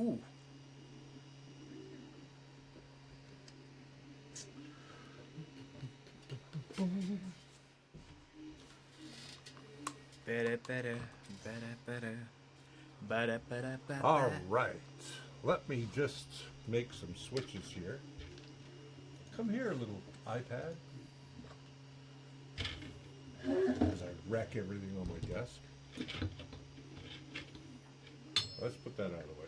Ooh. All right. Let me just make some switches here. Come here, little iPad. As I wreck everything on my desk. Let's put that out of the way.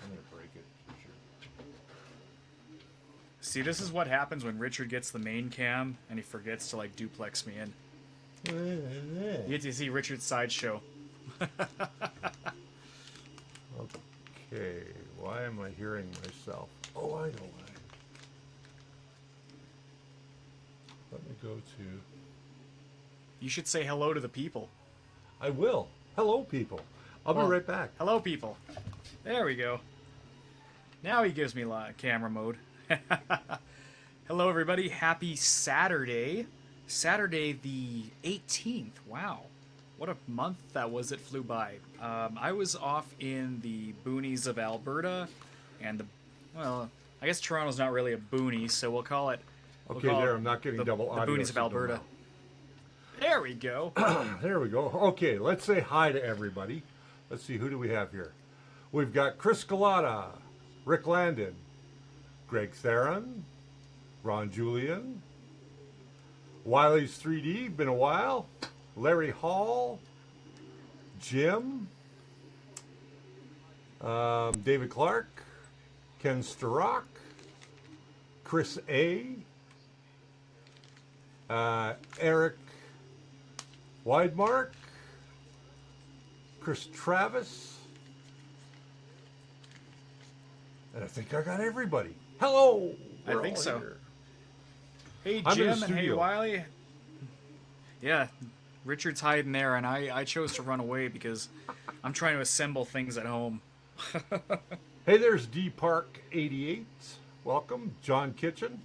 I'm going to break it for sure. See, this is what happens when Richard gets the main cam and he forgets to like duplex me in. You get to see Richard's sideshow. Okay, why am I hearing myself? Oh, I know why. Let me go to... You should say hello to the people. I will. Hello, people. I'll be right back. Hello, people. There we go. Now he gives me camera mode. Hello, everybody. Happy Saturday. Saturday the 18th. Wow. What a month that was. It flew by. I was off in the boonies of Alberta. And, well, I guess Toronto's not really a boonie, so we'll call it... Okay, there. I'm not getting double audio. The boonies of Alberta. There we go. There we go. Okay, let's say hi to everybody. Let's see, who do we have here? We've got Chris Galata, Rick Landon, Greg Theron, Ron Julian, Wiley's 3D, been a while, Larry Hall, Jim, David Clark, Ken Starrock, Chris A, Eric Widemark, Chris Travis, and I think I got everybody. Hello! I think so. Here. Hey, I'm in the Jim, and hey, studio. Wiley. Yeah, Richard's hiding there, and I chose to run away because I'm trying to assemble things at home. Hey, there's D Park 88. Welcome, John Kitchen.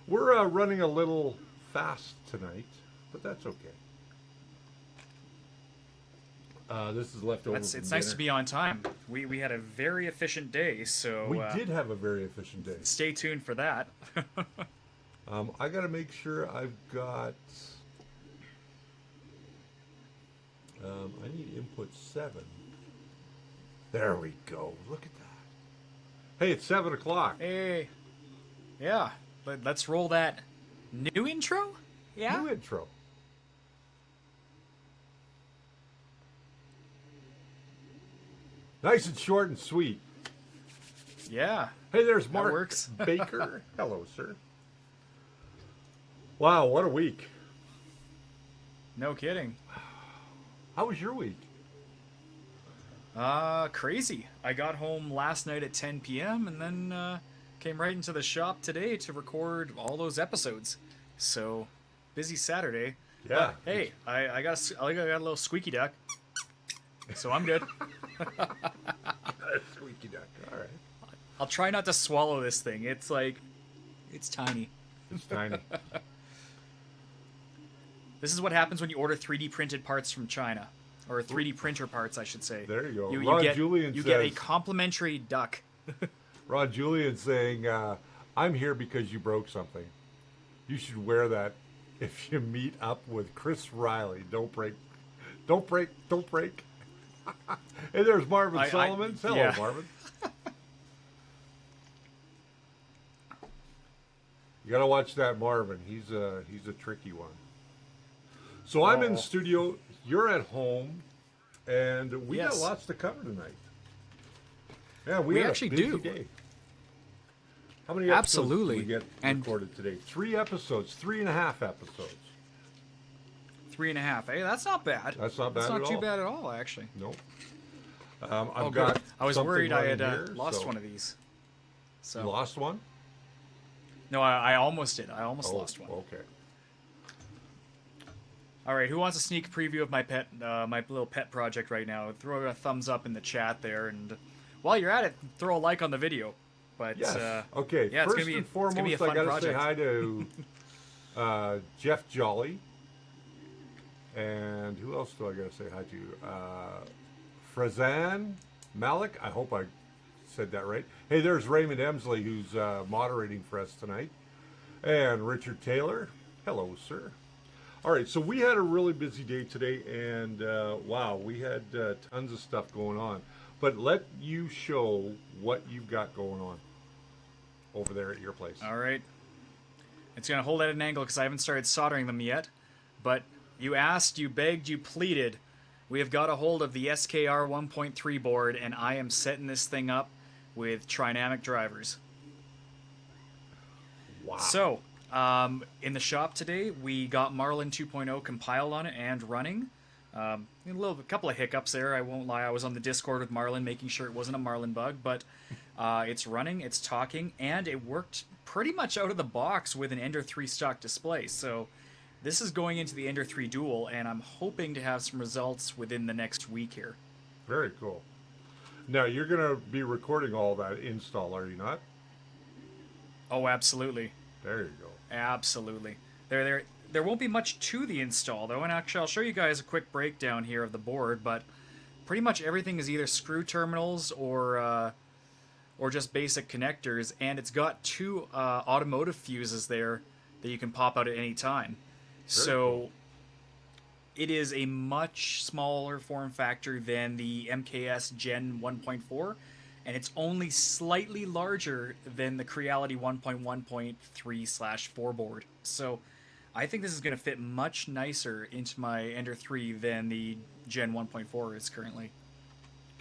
We're running a little fast tonight, but that's okay. This is leftover. It's nice to be on time. We had a very efficient day, so We did have a very efficient day. stay tuned for that. I got to make sure I've got. I need input 7. There we go. Look at that. Hey, it's 7 o'clock. Hey, yeah, let's roll that new intro. Yeah. New intro. Nice and short and sweet. Yeah. Hey, there's That Mark works. Baker. Hello, sir. Wow, what a week. No kidding. How was your week? Crazy. I got home last night at 10 p.m. and then came right into the shop today to record all those episodes. So, busy Saturday. Yeah. But, hey, I got a little squeaky duck. So I'm good. Squeaky duck. All right. I'll try not to swallow this thing. It's tiny. It's tiny. This is what happens when you order 3D printed parts from China. Or 3D printer parts, I should say. There you go. You Ron get, Julian you get a says- complimentary duck. Ron Julian saying, I'm here because you broke something. You should wear that if you meet up with Chris Riley. Don't break. Don't break. Don't break. Hey, there's Marvin Solomon. Hello, yeah. Marvin. You gotta watch that Marvin. He's a tricky one. So I'm in studio. You're at home, and we got Yes. lots to cover tonight. Yeah, We had actually a busy do. Day. How many episodes Absolutely. did we get And- recorded today? 3 episodes, 3.5 episodes. 3.5. Hey, that's not bad. That's not bad That's not at too all. bad at all, actually. Nope. Oh, I've good. got. I was something worried I running had here, lost so- one of these. So You lost one? No, I almost did. I almost Oh, lost one. okay. All right, who wants a sneak preview of my my little pet project right now? Throw a thumbs up in the chat there, and while you're at it, throw a like on the video. But Yes. Okay. yeah, it's First gonna be and it's gonna be a foremost, I fun gotta say project. hi to Jeff Jolly, and who else do I gotta say hi to? Frazan Malik. I hope I said that right. Hey, there's Raymond Emsley, who's moderating for us tonight. And Richard Taylor. Hello, sir. All right, so we had a really busy day today, and wow, we had tons of stuff going on. But let you show what you've got going on over there at your place. All right. It's going to hold at an angle because I haven't started soldering them yet. But you asked, you begged, you pleaded. We have got a hold of the SKR 1.3 board, and I am setting this thing up with Trinamic drivers. Wow. So, in the shop today, we got Marlin 2.0 compiled on it and running. A couple of hiccups there, I won't lie. I was on the Discord with Marlin making sure it wasn't a Marlin bug, but it's running, it's talking, and it worked pretty much out of the box with an Ender 3 stock display. So this is going into the Ender 3 Dual, and I'm hoping to have some results within the next week here. Very cool. Now, you're going to be recording all that install, are you not? Oh, absolutely. There you go. Absolutely. There won't be much to the install, though, and actually I'll show you guys a quick breakdown here of the board, but pretty much everything is either screw terminals or just basic connectors, and it's got two automotive fuses there that you can pop out at any time. So cool. It is a much smaller form factor than the MKS Gen 1.4, and it's only slightly larger than the Creality 1.1.3/4 board. So I think this is going to fit much nicer into my Ender 3 than the Gen 1.4 is currently.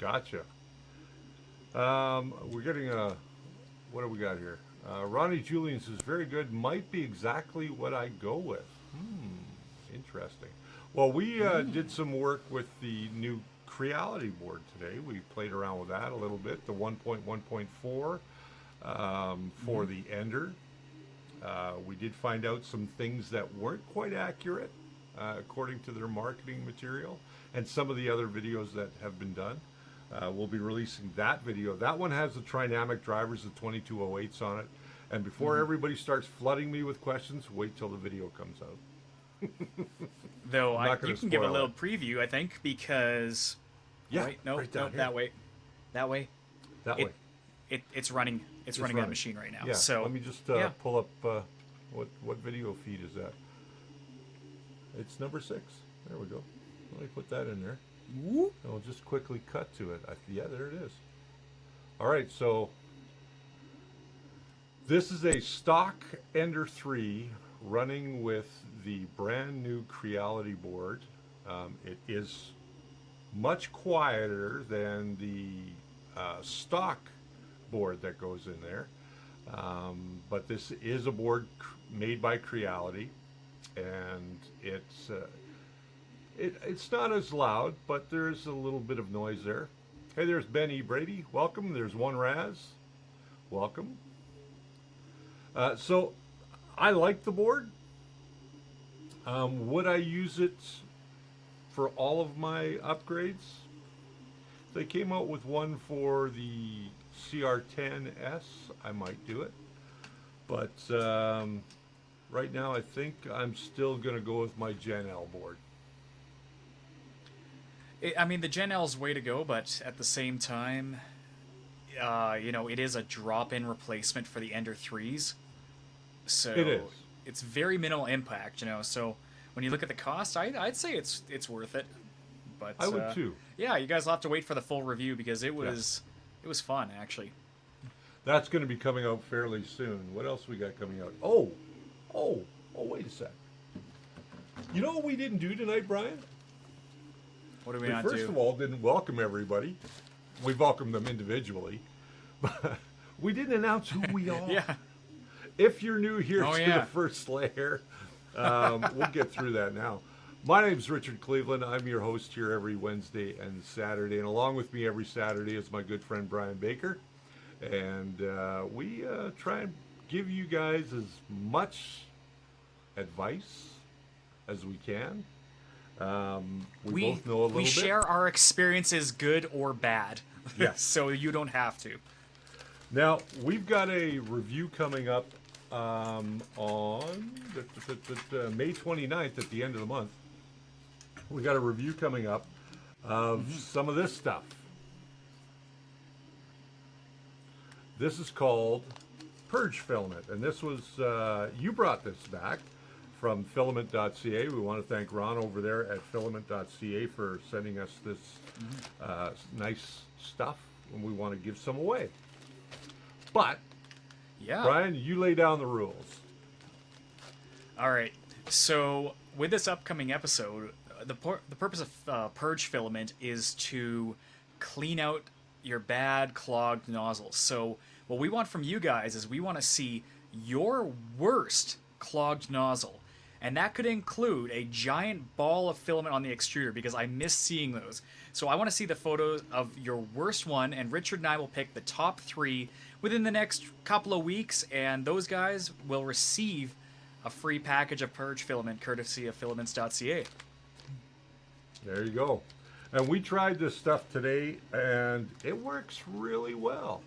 Gotcha. We're getting a... What do we got here? Ronnie Julian says, very good. Might be exactly what I go with. Interesting. Well, we did some work with the new Creality board today. We played around with that a little bit. The 1.1.4 for the Ender. We did find out some things that weren't quite accurate according to their marketing material and some of the other videos that have been done. We'll be releasing that video. That one has the Trinamic drivers, the 2208s on it. And before everybody starts flooding me with questions, wait till the video comes out. Though you can give a little preview, I think, because... Yeah, wait, no, right down here. that way. That way. That way. It's running. It's running that machine right now. Yeah. So let me just pull up what video feed is that? It's number 6. There we go. Let me put that in there. Whoop. And we'll just quickly cut to it. Yeah, there it is. All right, so this is a stock Ender 3 running with the brand new Creality board. It is much quieter than the stock board that goes in there, but this is a board made by Creality, and it's not as loud, but there's a little bit of noise there. Hey, there's Ben E. Brady. Welcome. There's One Raz. Welcome. So I like the board. Would I use it for all of my upgrades? They came out with one for the CR10S. I might do it. But right now I think I'm still going to go with my Gen L board. I mean, the Gen L's way to go, but at the same time, it is a drop-in replacement for the Ender 3s. So it is. It's very minimal impact, so when you look at the cost, I'd say it's worth it. But I would too. Yeah, you guys will have to wait for the full review because it was fun, actually. That's going to be coming out fairly soon. What else we got coming out? Oh, wait a sec. You know what we didn't do tonight, Brian? What do we not do? First of all, didn't welcome everybody. We welcomed them individually. But we didn't announce who we are. Yeah. If you're new here to the first layer, we'll get through that now. My name's Richard Cleveland. I'm your host here every Wednesday and Saturday. And along with me every Saturday is my good friend Brian Baker. And we try and give you guys as much advice as we can. We both know a little bit. We share our experiences, good or bad. Yes. So you don't have to. Now, we've got a review coming up on May 29th at the end of the month. We got a review coming up of some of this stuff. This is called Purge Filament, and this was, you brought this back from filament.ca. We want to thank Ron over there at filament.ca for sending us this nice stuff, and we want to give some away. But, Yeah. Brian, you lay down the rules. All right. So with this upcoming episode, the purpose of Purge Filament is to clean out your bad clogged nozzles. So what we want from you guys is we want to see your worst clogged nozzle. And that could include a giant ball of filament on the extruder, because I miss seeing those. So I want to see the photos of your worst one, and Richard and I will pick the top 3 within the next couple of weeks, and those guys will receive a free package of Purge Filament courtesy of filaments.ca. There you go. And we tried this stuff today, and it works really well.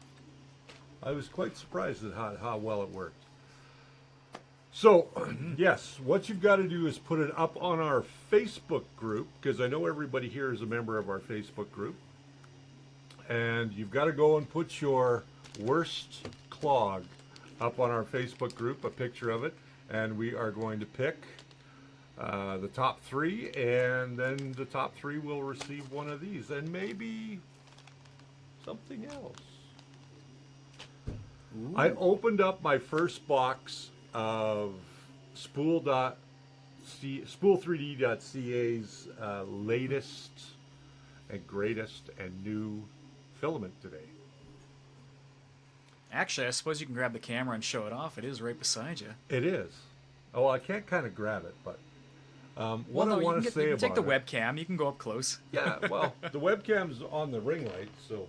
I was quite surprised at how well it worked. So, yes, what you've got to do is put it up on our Facebook group, because I know everybody here is a member of our Facebook group. And you've got to go and put your worst clog up on our Facebook group, a picture of it. And we are going to pick the top 3, and then the top 3 will receive one of these, and maybe something else. Ooh. I opened up my first box of spool3d.ca's latest and greatest and new filament today. Actually, I suppose you can grab the camera and show it off. It is right beside you. It is. Oh, I can't kind of grab it, but what I want to say you can about take the it, webcam. You can go up close. yeah, well, the webcam's on the ring light, so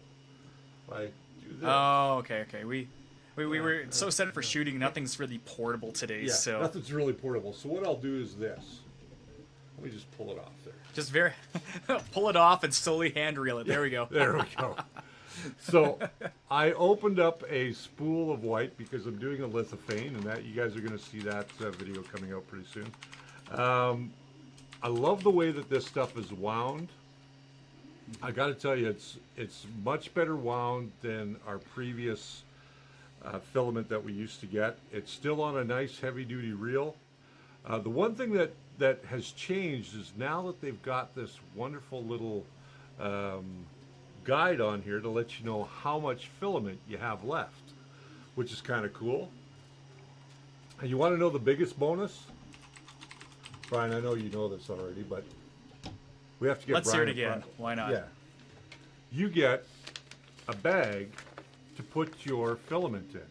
I do this. Oh, okay. We were so set for shooting. Nothing's really portable today, Yeah, so nothing's really portable. So what I'll do is this. Let me just pull it off there. just pull it off and slowly hand reel it. There we go. There we go. So I opened up a spool of white because I'm doing a lithophane, and that you guys are going to see that video coming out pretty soon. I love the way that this stuff is wound. I got to tell you, it's much better wound than our previous filament that we used to get. It's still on a nice heavy-duty reel. The one thing that has changed is now that they've got this wonderful little guide on here to let you know how much filament you have left, which is kind of cool. And you want to know the biggest bonus? Brian, I know you know this already, but we have to get Let's Brian hear it in again. front. Why not? Yeah. You get a bag to put your filament in.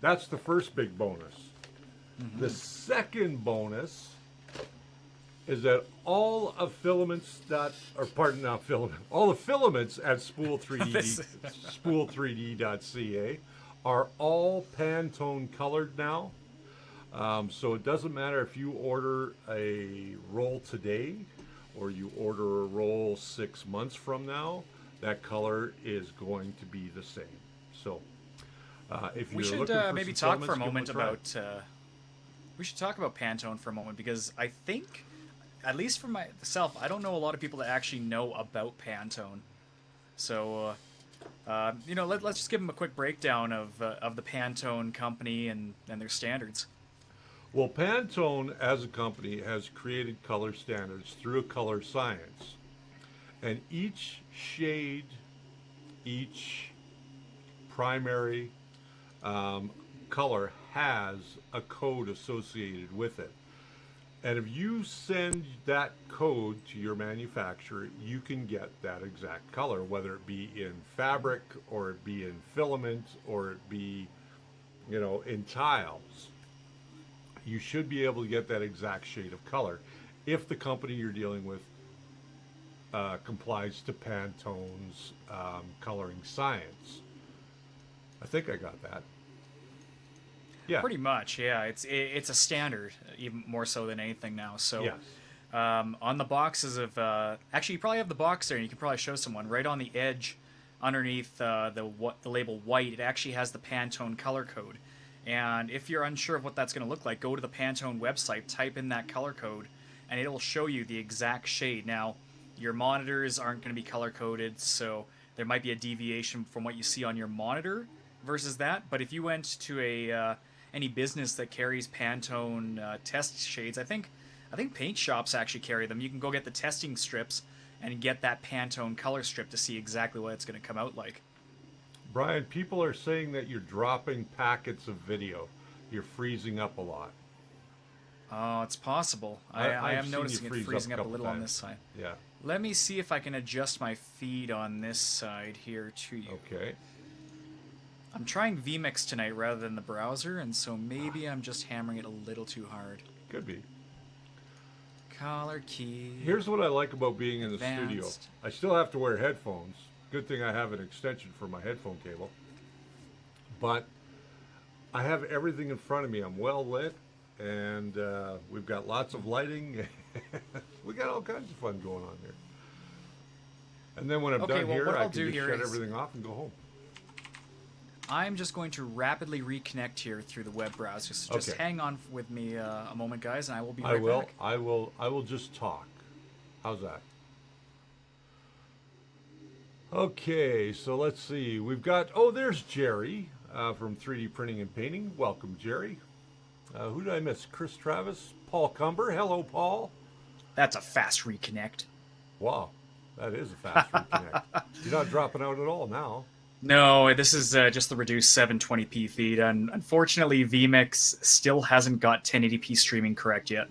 That's the first big bonus. Mm-hmm. The second bonus is that all of all the filaments at spool3d.ca are all Pantone colored now. So it doesn't matter if you order a roll today or you order a roll 6 months from now, that color is going to be the same. So if you're We should looking for maybe some talk for a filaments, give them moment try. about. We should talk about Pantone for a moment, because I think, at least for myself, I don't know a lot of people that actually know about Pantone. So, let's just give them a quick breakdown of the Pantone company and their standards. Well, Pantone as a company has created color standards through a color science. And each shade, each primary color has a code associated with it. And if you send that code to your manufacturer, you can get that exact color, whether it be in fabric or it be in filament or it be, in tiles. You should be able to get that exact shade of color if the company you're dealing with complies to Pantone's coloring science. I think I got that. Yeah. Pretty much, yeah. It's a standard, even more so than anything now. So, Yes. on the boxes of actually, you probably have the box there, and you can probably show someone right on the edge, underneath the label white. It actually has the Pantone color code. And if you're unsure of what that's going to look like, go to the Pantone website, type in that color code, and it'll show you the exact shade. Now, your monitors aren't going to be color coded, so there might be a deviation from what you see on your monitor versus that. But if you went to a any business that carries Pantone test shades, I think paint shops actually carry them. You can go get the testing strips and get that Pantone color strip to see exactly what it's going to come out like. Brian, people are saying that you're dropping packets of video. You're freezing up a lot. Oh, it's possible. I am noticing it freezing up a little on this side. Yeah. Let me see if I can adjust my feed on this side here to you. Okay. I'm trying vMix tonight rather than the browser, and so maybe I'm just hammering it a little too hard. Could be. Color key. Here's what I like about being in the Advanced. studio. I still have to wear headphones. Good thing I have an extension for my headphone cable. But I have everything in front of me. I'm well lit, and we've got lots of lighting. We got all kinds of fun going on here. And then when I'm done here, I can just shut everything off and go home. I'm just going to rapidly reconnect here through the web browser. So just hang on with me a moment, guys, and I will be right back. I will just talk. How's that? Okay, so let's see. We've got, there's Jerry from 3D Printing and Painting. Welcome, Jerry. Who did I miss? Chris Travis, Paul Cumber. Hello, Paul. That's a fast reconnect. Wow, that is a fast reconnect. You're not dropping out at all now. No, this is just the reduced 720p feed, and unfortunately, vMix still hasn't got 1080p streaming correct yet.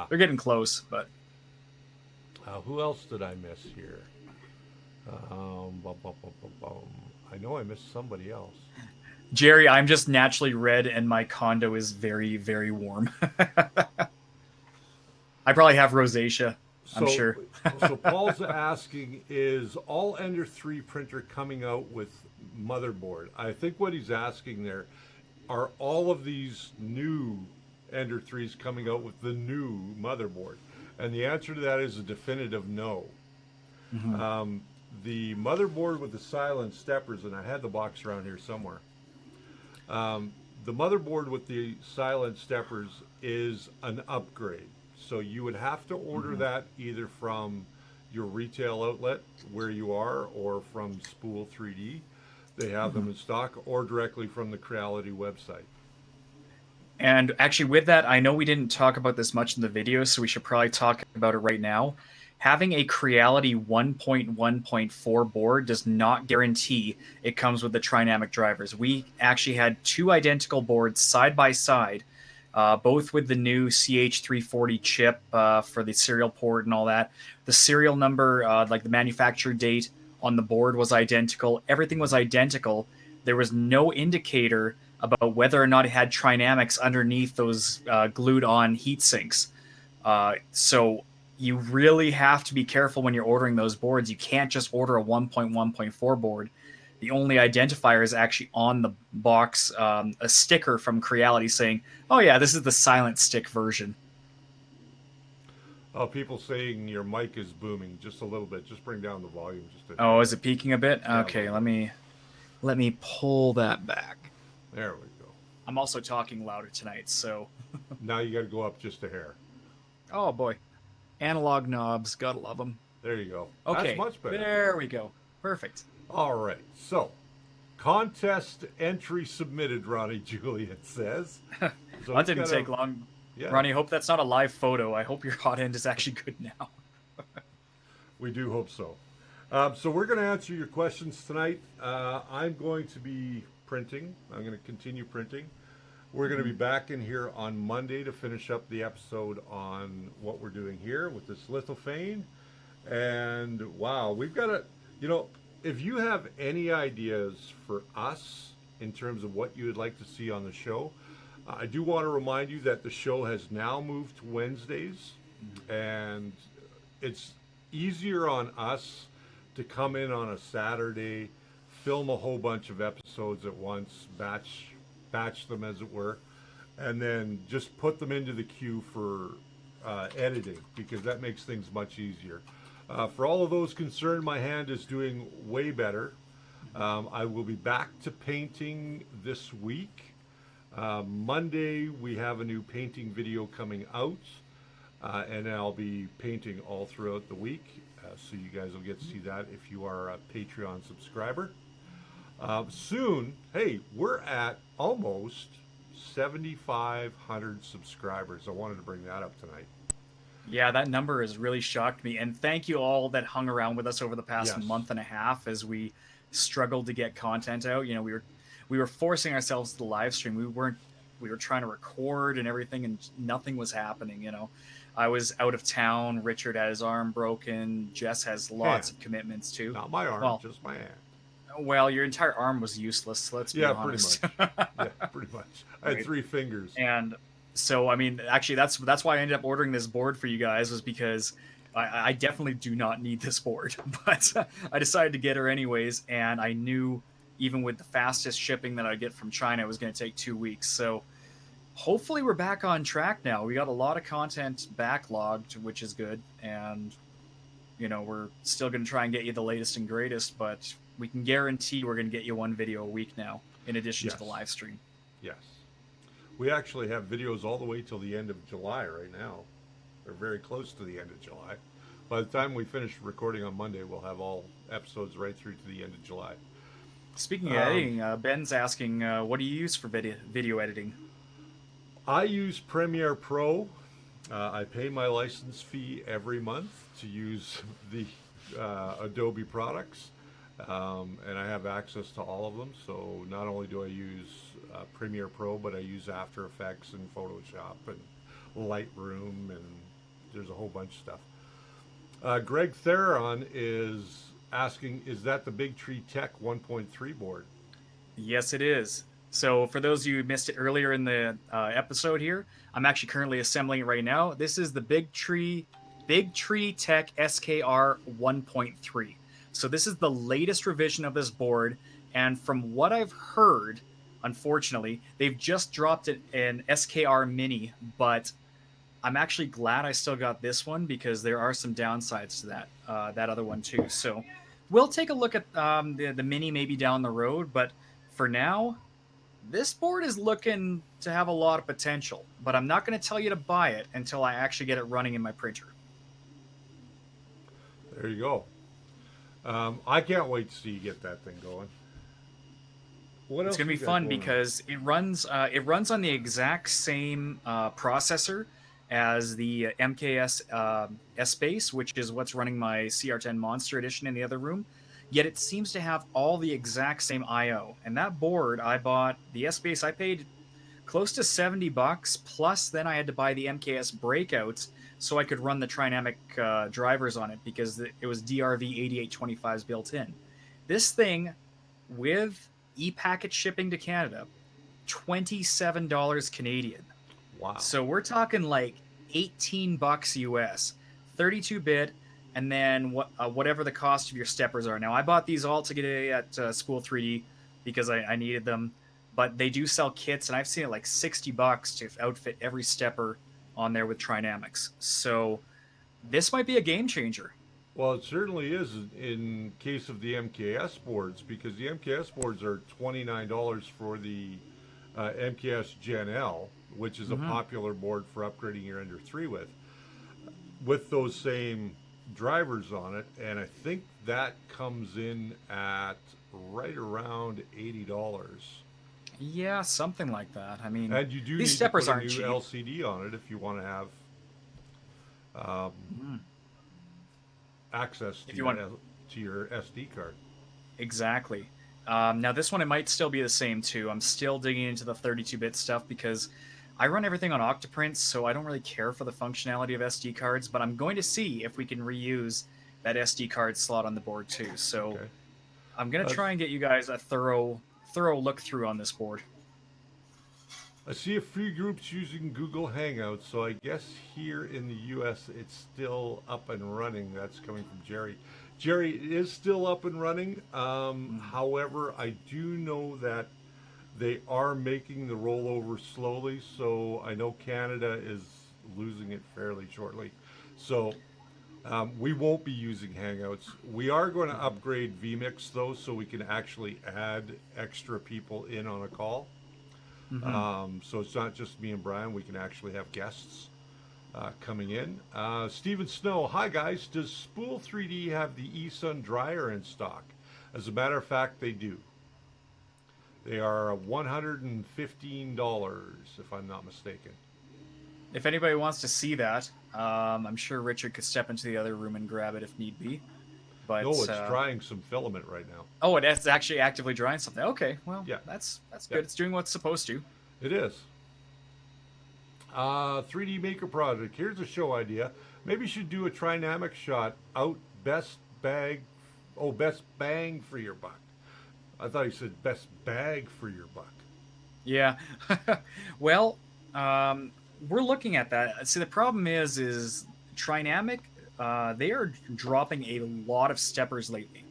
They're getting close, but... Who else did I miss here? I know I missed somebody else. Jerry, I'm just naturally red, and my condo is very, very warm. I probably have rosacea, I'm sure. So Paul's asking, is all Ender 3 printer coming out with motherboard? I think what he's asking there, are all of these new Ender 3s coming out with the new motherboard? And the answer to that is a definitive no. Mm-hmm. The motherboard with the silent steppers, and I had the box around here somewhere. The motherboard with the silent steppers is an upgrade. So you would have to order that either from your retail outlet where you are or from Spool 3D. They have them in stock, or directly from the Creality website. And actually with that, I know we didn't talk about this much in the video, so we should probably talk about it right now. Having a Creality 1.1.4 board does not guarantee it comes with the Trinamic drivers. We actually had two identical boards side by side, both with the new CH340 chip for the serial port and all that. The serial number, like the manufacturer date on the board was identical. Everything was identical. There was no indicator about whether or not it had Trinamics underneath those glued-on heat sinks. So you really have to be careful when you're ordering those boards. You can't just order a 1.1.4 board. The only identifier is actually on the box, a sticker from Creality saying, oh yeah, this is the silent stick version. Oh, people saying your mic is booming just a little bit. Just bring down the volume just a bit. Oh, is it peaking a bit? Okay, let me pull that back. There we go. I'm also talking louder tonight, so... Now you got to go up just a hair. Oh boy. Analog knobs, gotta love them. There you go. Okay, that's much better. There we go. Perfect. All right, so contest entry submitted, Ronnie Julian says. So that didn't take long. Yeah. Ronnie, I hope that's not a live photo. I hope your hot end is actually good now. We do hope so. So we're going to answer your questions tonight. I'm going to be printing. I'm going to continue printing. We're going to be back in here on Monday to finish up the episode on what we're doing here with this lithophane. And wow, we've got a, if you have any ideas for us in terms of what you would like to see on the show, I do want to remind you that the show has now moved to Wednesdays, and it's easier on us to come in on a Saturday, film a whole bunch of episodes at once, batch them as it were, and then just put them into the queue for editing, because that makes things much easier. For all of those concerned, my hand is doing way better. I will be back to painting this week. Monday, we have a new painting video coming out, and I'll be painting all throughout the week. So you guys will get to see that if you are a Patreon subscriber. Soon, hey, we're at almost 7,500 subscribers. I wanted to bring that up tonight. Yeah, that number has really shocked me. And thank you all that hung around with us over the past Yes. month and a half as we struggled to get content out. You know, we were forcing ourselves to the live stream. We were trying to record and everything, and nothing was happening. You know, I was out of town. Richard had his arm broken. Jess has lots of commitments too. Not my arm, just my hand. Well, your entire arm was useless. Let's be honest. Pretty much. Yeah, pretty much. I had 3 fingers. And so, I mean, actually, that's why I ended up ordering this board for you guys, was because I definitely do not need this board, but I decided to get her anyways, and I knew even with the fastest shipping that I get from China, it was going to take 2 weeks. So hopefully we're back on track now. We got a lot of content backlogged, which is good, and you know, we're still going to try and get you the latest and greatest, but we can guarantee we're going to get you 1 video a week now, in addition to the live stream. Yes. We actually have videos all the way till the end of July right now. They're very close to the end of July. By the time we finish recording on Monday, we'll have all episodes right through to the end of July. Speaking of editing, Ben's asking, what do you use for video editing? I use Premiere Pro. I pay my license fee every month to use the Adobe products, and I have access to all of them. So not only do I use Premiere Pro, but I use After Effects and Photoshop and Lightroom, and there's a whole bunch of stuff. Greg Theron is asking, is that the Big Tree Tech 1.3 board? Yes, it is. So for those of you who missed it earlier in the episode here, I'm actually currently assembling it right now. This is the Big Tree Tech SKR 1.3. So this is the latest revision of this board, and from what I've heard, unfortunately, they've just dropped it in SKR Mini, but I'm actually glad I still got this one because there are some downsides to that other one too. So we'll take a look at the Mini maybe down the road, but for now, this board is looking to have a lot of potential, but I'm not going to tell you to buy it until I actually get it running in my printer. There you go. I can't wait to see you get that thing going. It's going to be fun because it runs on the exact same processor as the MKS S-Base, which is what's running my CR10 Monster Edition in the other room. Yet it seems to have all the exact same I/O. And that board, I bought the S-Base, I paid close to $70, plus then I had to buy the MKS breakouts so I could run the Trinamic drivers on it because it was DRV 8825s built in. This thing, with e-packet shipping to Canada, $27 Canadian. Wow. So we're talking like $18 US, 32-bit, and then whatever the cost of your steppers are. Now, I bought these all together at School 3D because I needed them, but they do sell kits, and I've seen it like $60 to outfit every stepper on there with Trinamics. So this might be a game changer. Well, it certainly is in case of the MKS boards, because the MKS boards are $29 for the MKS Gen L, which is a popular board for upgrading your Ender 3 with those same drivers on it, and I think that comes in at right around $80. Yeah, something like that. I mean, and you do these need steppers to put a aren't new cheap. LCD on it if you want to have access to your SD card. Exactly. Now this one, it might still be the same too. I'm still digging into the 32-bit stuff because I run everything on Octoprints, so I don't really care for the functionality of SD cards, but I'm going to see if we can reuse that SD card slot on the board too. So I'm going to try and get you guys a thorough look through on this board. I see a few groups using Google Hangouts, so I guess here in the US it's still up and running. That's coming from Jerry. Jerry, it is still up and running. However, I do know that they are making the rollover slowly, so I know Canada is losing it fairly shortly. So we won't be using Hangouts. We are going to upgrade vMix, though, so we can actually add extra people in on a call. So it's not just me and Brian. We can actually have guests coming in. Stephen Snow, hi guys. Does Spool 3D have the eSun dryer in stock? As a matter of fact, they do. They are $115, if I'm not mistaken. If anybody wants to see that, I'm sure Richard could step into the other room and grab it if need be. But No, it's drying some filament right now. oh, it's actually actively drying something. Okay, well, Yeah. that's good. Yeah. It's doing what it's supposed to. It is. 3D Maker Project. Here's a show idea. Maybe you should do a trinamic shot out best bang for your buck. I thought he said best bag for your buck. Yeah. Well, we're looking at that. See, the problem is Trinamic, they are dropping a lot of steppers lately.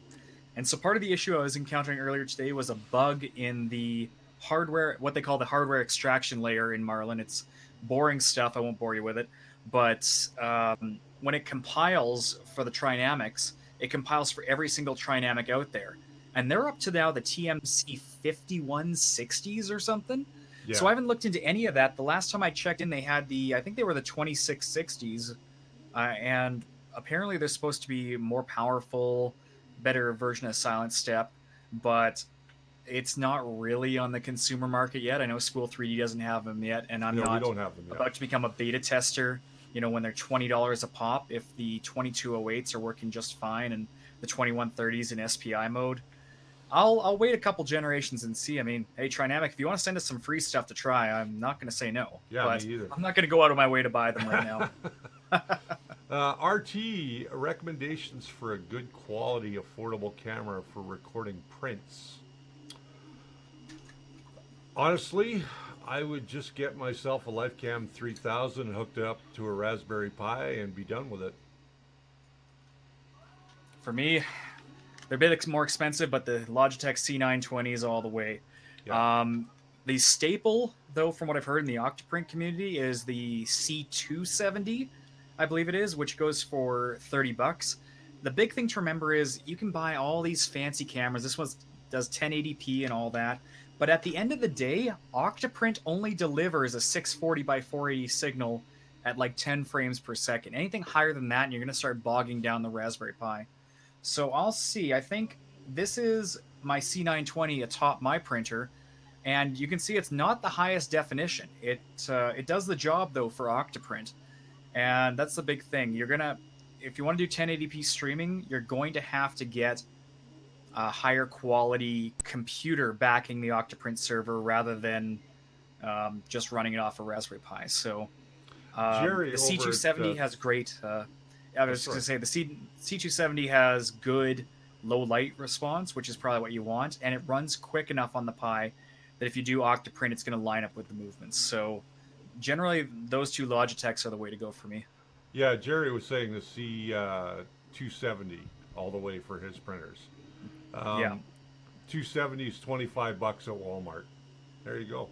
And so part of the issue I was encountering earlier today was a bug in the hardware, what they call the hardware extraction layer in Marlin. It's boring stuff. I won't bore you with it. But when it compiles for the Trinamics, it compiles for every single Trinamic out there. And they're up to now the TMC 5160s or something. Yeah. So I haven't looked into any of that. The last time I checked in, they had I think they were the 2660s. And apparently they're supposed to be more powerful, better version of Silent Step. But it's not really on the consumer market yet. I know Spool 3D doesn't have them yet. And I'm we not don't have them yet. About to become a beta tester, when they're $20 a pop, if the 2208s are working just fine and the 2130s in SPI mode. I'll wait a couple generations and see. I mean, hey, Trinamic, if you want to send us some free stuff to try, I'm not going to say no. Yeah, but me either. I'm not going to go out of my way to buy them right now. RT recommendations for a good quality, affordable camera for recording prints. Honestly, I would just get myself a LifeCam 3000 and hooked it up to a Raspberry Pi and be done with it. For me, they're a bit more expensive, but the Logitech C920 is all the way. Yeah. The staple, though, from what I've heard in the Octoprint community, is the C270, I believe it is, which goes for $30. The big thing to remember is you can buy all these fancy cameras. This one does 1080p and all that. But at the end of the day, Octoprint only delivers a 640 by 480 signal at like 10 frames per second. Anything higher than that, and you're going to start bogging down the Raspberry Pi. So I'll see. I think this is my C920 atop my printer, and you can see it's not the highest definition. It does the job, though, for Octoprint, and that's the big thing. If you want to do 1080p streaming, you're going to have to get a higher quality computer backing the Octoprint server rather than just running it off a Raspberry Pi. So Jerry, the C270 has great. I was just going to say the C270 has good low light response, which is probably what you want, and it runs quick enough on the Pi that if you do Octoprint, it's going to line up with the movements. So generally, those two Logitechs are the way to go for me. Yeah, Jerry was saying the C270 all the way for his printers. Yeah. 270 is $25 at Walmart. There you go.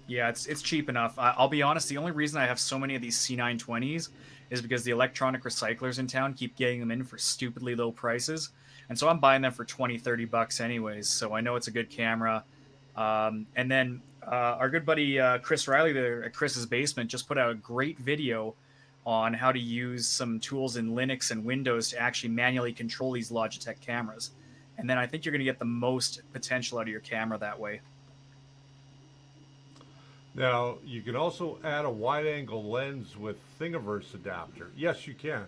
Yeah, it's cheap enough. I'll be honest, the only reason I have so many of these C920s is because the electronic recyclers in town keep getting them in for stupidly low prices. And so I'm buying them for $20-30 anyways, so I know it's a good camera. And then our good buddy Chris Riley there at Chris's Basement just put out a great video on how to use some tools in Linux and Windows to actually manually control these Logitech cameras. And then I think you're going to get the most potential out of your camera that way. Now, you can also add a wide-angle lens with Thingiverse adapter. Yes, you can.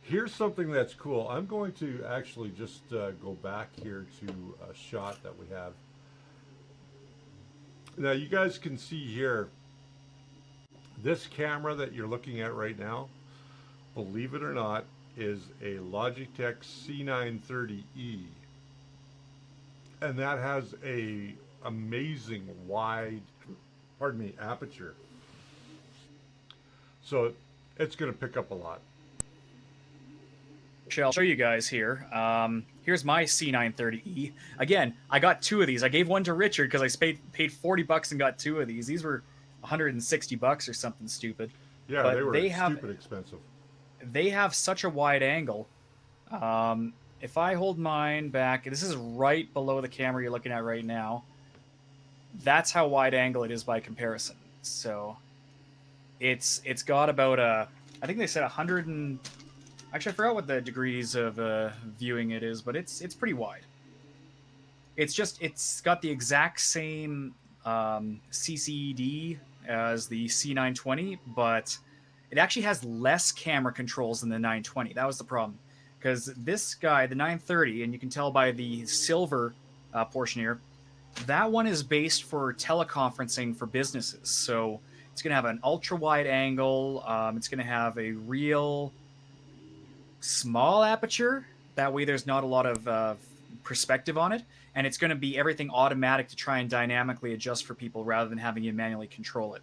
Here's something that's cool. I'm going to actually just go back here to a shot that we have. Now, you guys can see here, this camera that you're looking at right now, believe it or not, is a Logitech C930E. And that has a amazing wide, aperture. So it's going to pick up a lot. I'll show you guys here. Here's my C930E. Again, I got two of these. I gave one to Richard because I paid $40 and got two of these. These were $160 or something stupid. Yeah, but they were stupid expensive. They have such a wide angle. If I hold mine back, this is right below the camera you're looking at right now. That's how wide angle it is by comparison. So It's got about I think they said 100 and actually I forgot what the degrees of viewing it is, but it's pretty wide. It's got the exact same CCD as the C920, but it actually has less camera controls than the 920. That was the problem, because this guy, the 930, and you can tell by the silver portion here, that one is based for teleconferencing for businesses. So it's going to have an ultra wide angle. It's going to have a real small aperture. That way, there's not a lot of perspective on it, and it's going to be everything automatic to try and dynamically adjust for people rather than having you manually control it.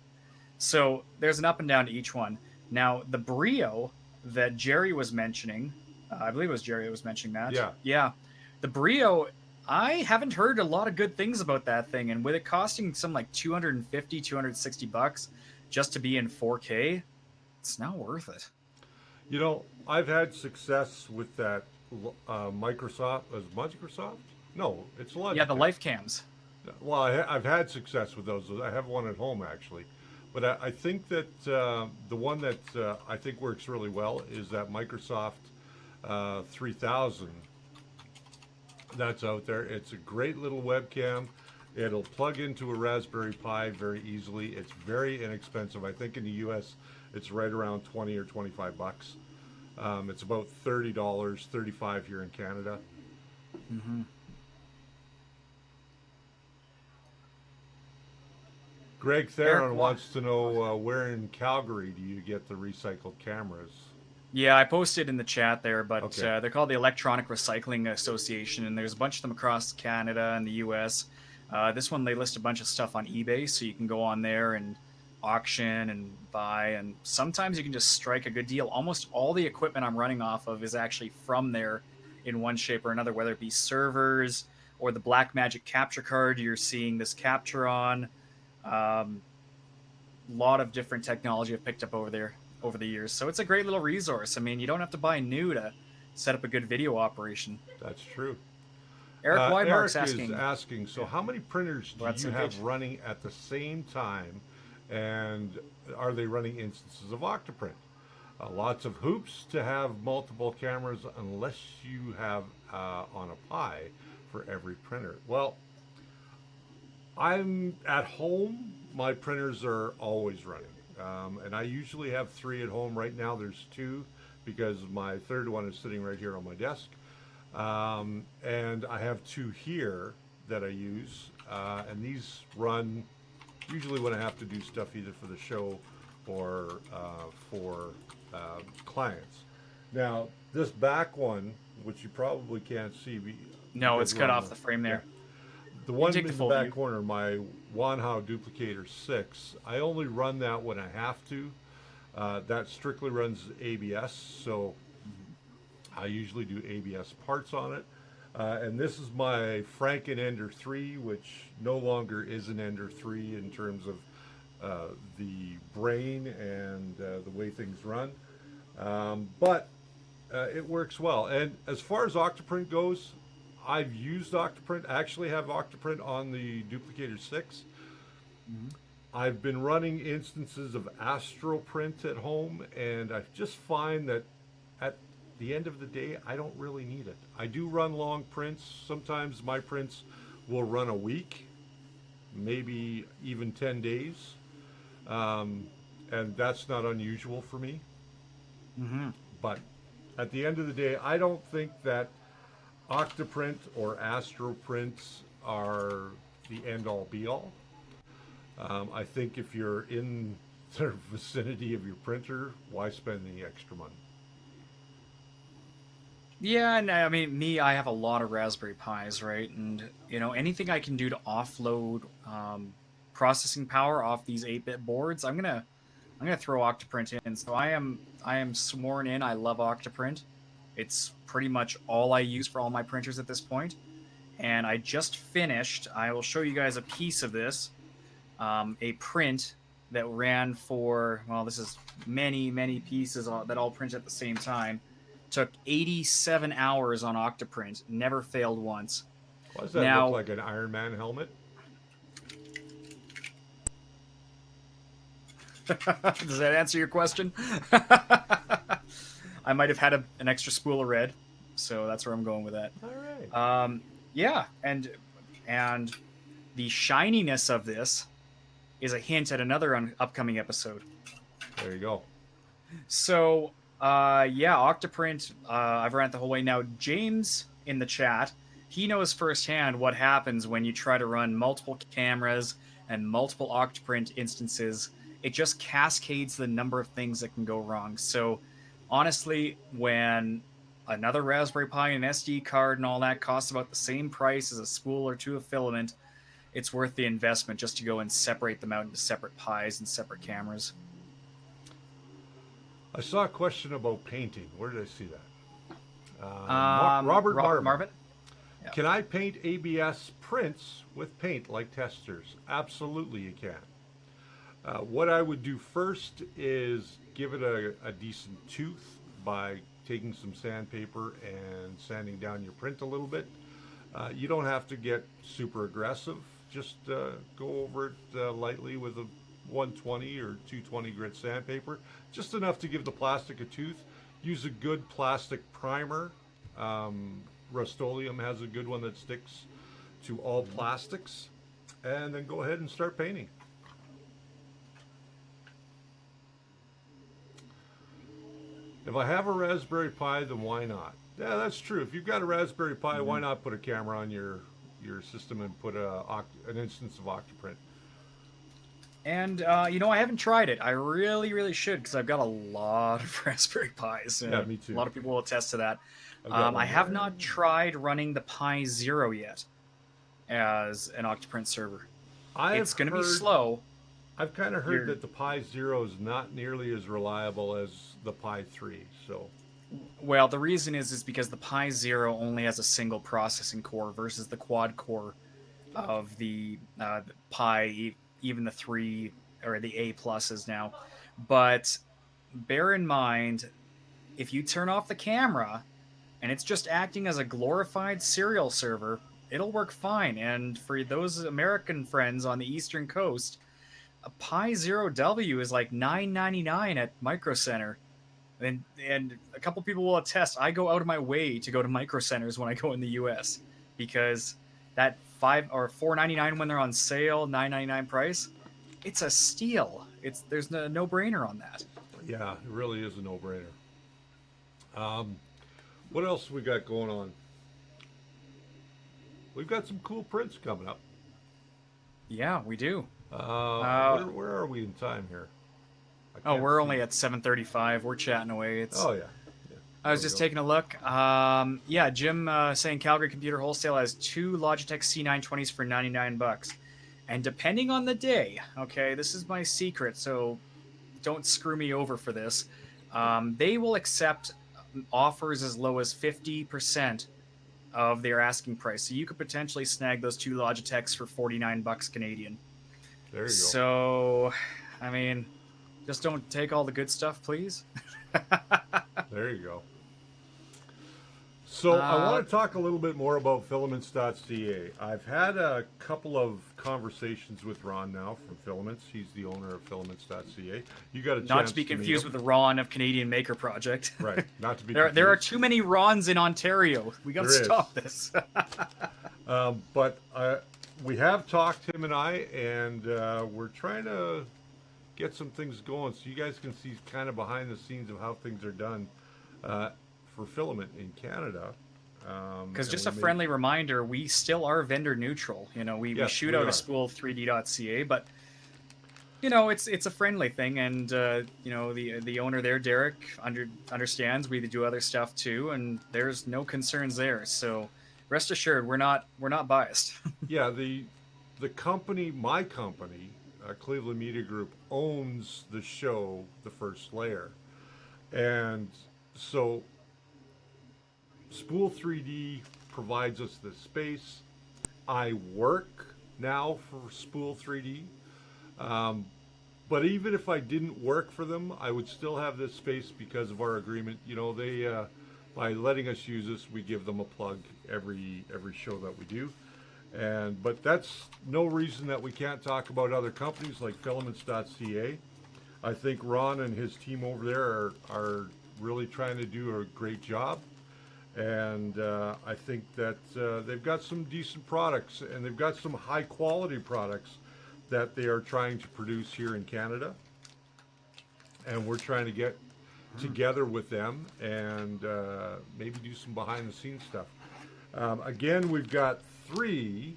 So there's an up and down to each one. Now, the Brio that Jerry was mentioning, I believe it was Jerry that was mentioning that. Yeah. Yeah. The Brio, I haven't heard a lot of good things about that thing. And with it costing some like 250, 260 bucks just to be in 4K, it's not worth it. You know, I've had success with that Microsoft. Is it Microsoft? No, it's Logitech. Yeah, the life cams. Well, I've had success with those. I have one at home actually, but I think that the one that I think works really well is that Microsoft 3000 that's out there. It's a great little webcam. It'll plug into a Raspberry Pi very easily. It's very inexpensive. I think in the U.S. it's right around 20 or 25 bucks. It's about $30, 35 here in Canada. Mm-hmm. Greg Theron wants to know where in Calgary do you get the recycled cameras? Yeah, I posted in the chat there, but Okay. they're called the Electronic Recycling Association, and there's a bunch of them across Canada and the U.S. This one, they list a bunch of stuff on eBay, so you can go on there and auction and buy, and sometimes you can just strike a good deal. Almost all the equipment I'm running off of is actually from there in one shape or another, whether it be servers or the Blackmagic capture card you're seeing this capture on. Lot of different technology I've picked up over there over the years. So it's a great little resource. I mean, you don't have to buy new to set up a good video operation. That's true. Eric Weidmark's Eric asking. is asking, so how many printers do you have running at the same time, and are they running instances of Octoprint? Lots of hoops to have multiple cameras unless you have on a Pi for every printer. Well, I'm at home. My printers are always running. And I usually have 3 at home. Right now there's 2 because my third one is sitting right here on my desk. And I have 2 here that I use. And these run usually when I have to do stuff either for the show or for clients. Now, this back one, which you probably can't see. No, it's cut off the frame there. Yeah. The one in the back view. corner, my Wanhao Duplicator 6, I only run that when I have to. That strictly runs ABS, so I usually do ABS parts on it. And this is my Franken Ender 3, which no longer is an Ender 3 in terms of the brain and the way things run. But it works well. And as far as Octoprint goes, I've used Octoprint. I actually have Octoprint on the Duplicator 6. Mm-hmm. I've been running instances of AstroPrint at home, and I just find that at the end of the day, I don't really need it. I do run long prints. Sometimes my prints will run a week, maybe even 10 days. And that's not unusual for me. Mm-hmm. But at the end of the day, I don't think that Octoprint or AstroPrints are the end-all be-all. I think if you're in the vicinity of your printer, why spend the extra money? Yeah, and I mean, I have a lot of Raspberry Pis, right? And, anything I can do to offload processing power off these 8-bit boards, I'm gonna throw Octoprint in. So I am sworn in. I love Octoprint. It's pretty much all I use for all my printers at this point. And I just finished, I will show you guys a piece of this, a print that ran for, well, this is many, many pieces that all print at the same time. Took 87 hours on Octoprint, never failed once. Why does that look like an Iron Man helmet? Does that answer your question? I might have had an extra spool of red, so that's where I'm going with that. All right. Yeah, and the shininess of this is a hint at another upcoming episode. There you go. So, yeah, Octoprint, I've ran it the whole way. Now, James in the chat, he knows firsthand what happens when you try to run multiple cameras and multiple Octoprint instances. It just cascades the number of things that can go wrong. So, honestly, when another Raspberry Pi and an SD card and all that costs about the same price as a spool or two of filament, it's worth the investment just to go and separate them out into separate Pis and separate cameras. I saw a question about painting. Where did I see that? Robert Marvin? Yeah. Can I paint ABS prints with paint like testers? Absolutely you can. What I would do first is give it a decent tooth by taking some sandpaper and sanding down your print a little bit. You don't have to get super aggressive. Just go over it lightly with a 120 or 220 grit sandpaper, just enough to give the plastic a tooth. Use a good plastic primer. Rust-Oleum has a good one that sticks to all plastics, and then go ahead and start painting. If I have a Raspberry Pi, then why not? Yeah, that's true. If you've got a Raspberry Pi, why not put a camera on your system and put an instance of Octoprint? And, I haven't tried it. I really, really should, because I've got a lot of Raspberry Pis. Yeah, me too. A lot of people will attest to that. I have not tried running the Pi Zero yet as an Octoprint server. It's going to be slow. I've kind of heard that the Pi Zero is not nearly as reliable as the Pi 3, so... Well, the reason is because the Pi Zero only has a single processing core versus the quad core of the Pi, even the 3 or the A pluses now. But bear in mind, if you turn off the camera and it's just acting as a glorified serial server, it'll work fine. And for those American friends on the Eastern Coast, a Pi Zero W is like $9.99 at Micro Center. And a couple people will attest, I go out of my way to go to Micro Centers when I go in the US, because that $5 or $4.99 when they're on sale, $9.99 price, it's a steal. There's a no-brainer on that. Yeah, it really is a no-brainer. What else we got going on? We've got some cool prints coming up. Yeah, we do. Where are we in time here? We're only at 7:35. We're chatting away. Oh, yeah. I was just taking a look. Yeah, Jim saying Calgary Computer Wholesale has 2 Logitech C920s for $99. And depending on the day, okay, this is my secret, so don't screw me over for this. They will accept offers as low as 50% of their asking price. So you could potentially snag those 2 Logitechs for $49 Canadian. There you go. So, I mean, just don't take all the good stuff, please. There you go. So I want to talk a little bit more about filaments.ca. I've had a couple of conversations with Ron now from Filaments. He's the owner of filaments.ca. You got a chance not to be confused with the Ron of Canadian Maker Project. Right, not to be confused. There are too many Rons in Ontario. We got to stop this. But we have talked, him and I, and we're trying to get some things going so you guys can see kind of behind the scenes of how things are done for Filament in Canada. Because just a friendly reminder, we still are vendor neutral. We shoot out a spool 3D.ca, but it's a friendly thing, and the owner there, Derek, understands we do other stuff too, and there's no concerns there. So rest assured, we're not biased. Yeah, the company, my company, Cleveland Media Group, owns the show, The First Layer, and so Spool 3D provides us the space. I work now for Spool 3D, but even if I didn't work for them, I would still have this space because of our agreement. They by letting us use this, we give them a plug every show that we do. But that's no reason that we can't talk about other companies like filaments.ca. I think Ron and his team over there are really trying to do a great job. And I think that they've got some decent products, and they've got some high quality products that they are trying to produce here in Canada. And we're trying to get together with them and maybe do some behind the scenes stuff. Again, we've got 3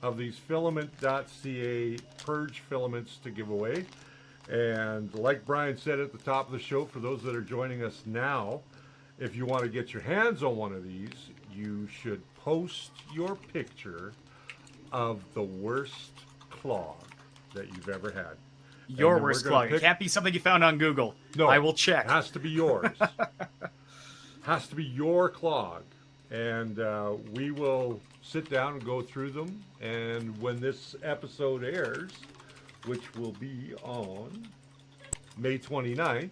of these filament.ca purge filaments to give away. And like Brian said at the top of the show, for those that are joining us now, if you want to get your hands on one of these, you should post your picture of the worst clog that you've ever had. Your worst clog. It can't be something you found on Google. No, I will check. It has to be yours. Has to be your clog. And we will sit down and go through them. And when this episode airs, which will be on May 29th,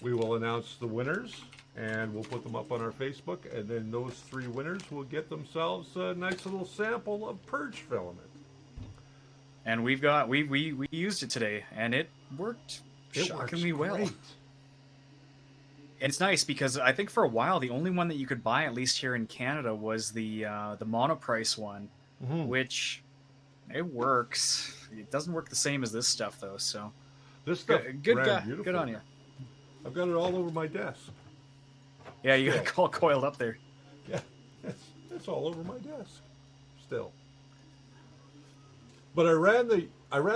we will announce the winners. And we'll put them up on our Facebook. And then those 3 winners will get themselves a nice little sample of purge filament. And we used it today, and it worked shockingly well. And it's nice because I think for a while the only one that you could buy, at least here in Canada, was the monoprice one, which it works. It doesn't work the same as this stuff though. So this stuff good on you. I've got it all over my desk. Yeah, you got it all coiled up there. Yeah, it's all over my desk still. But I ran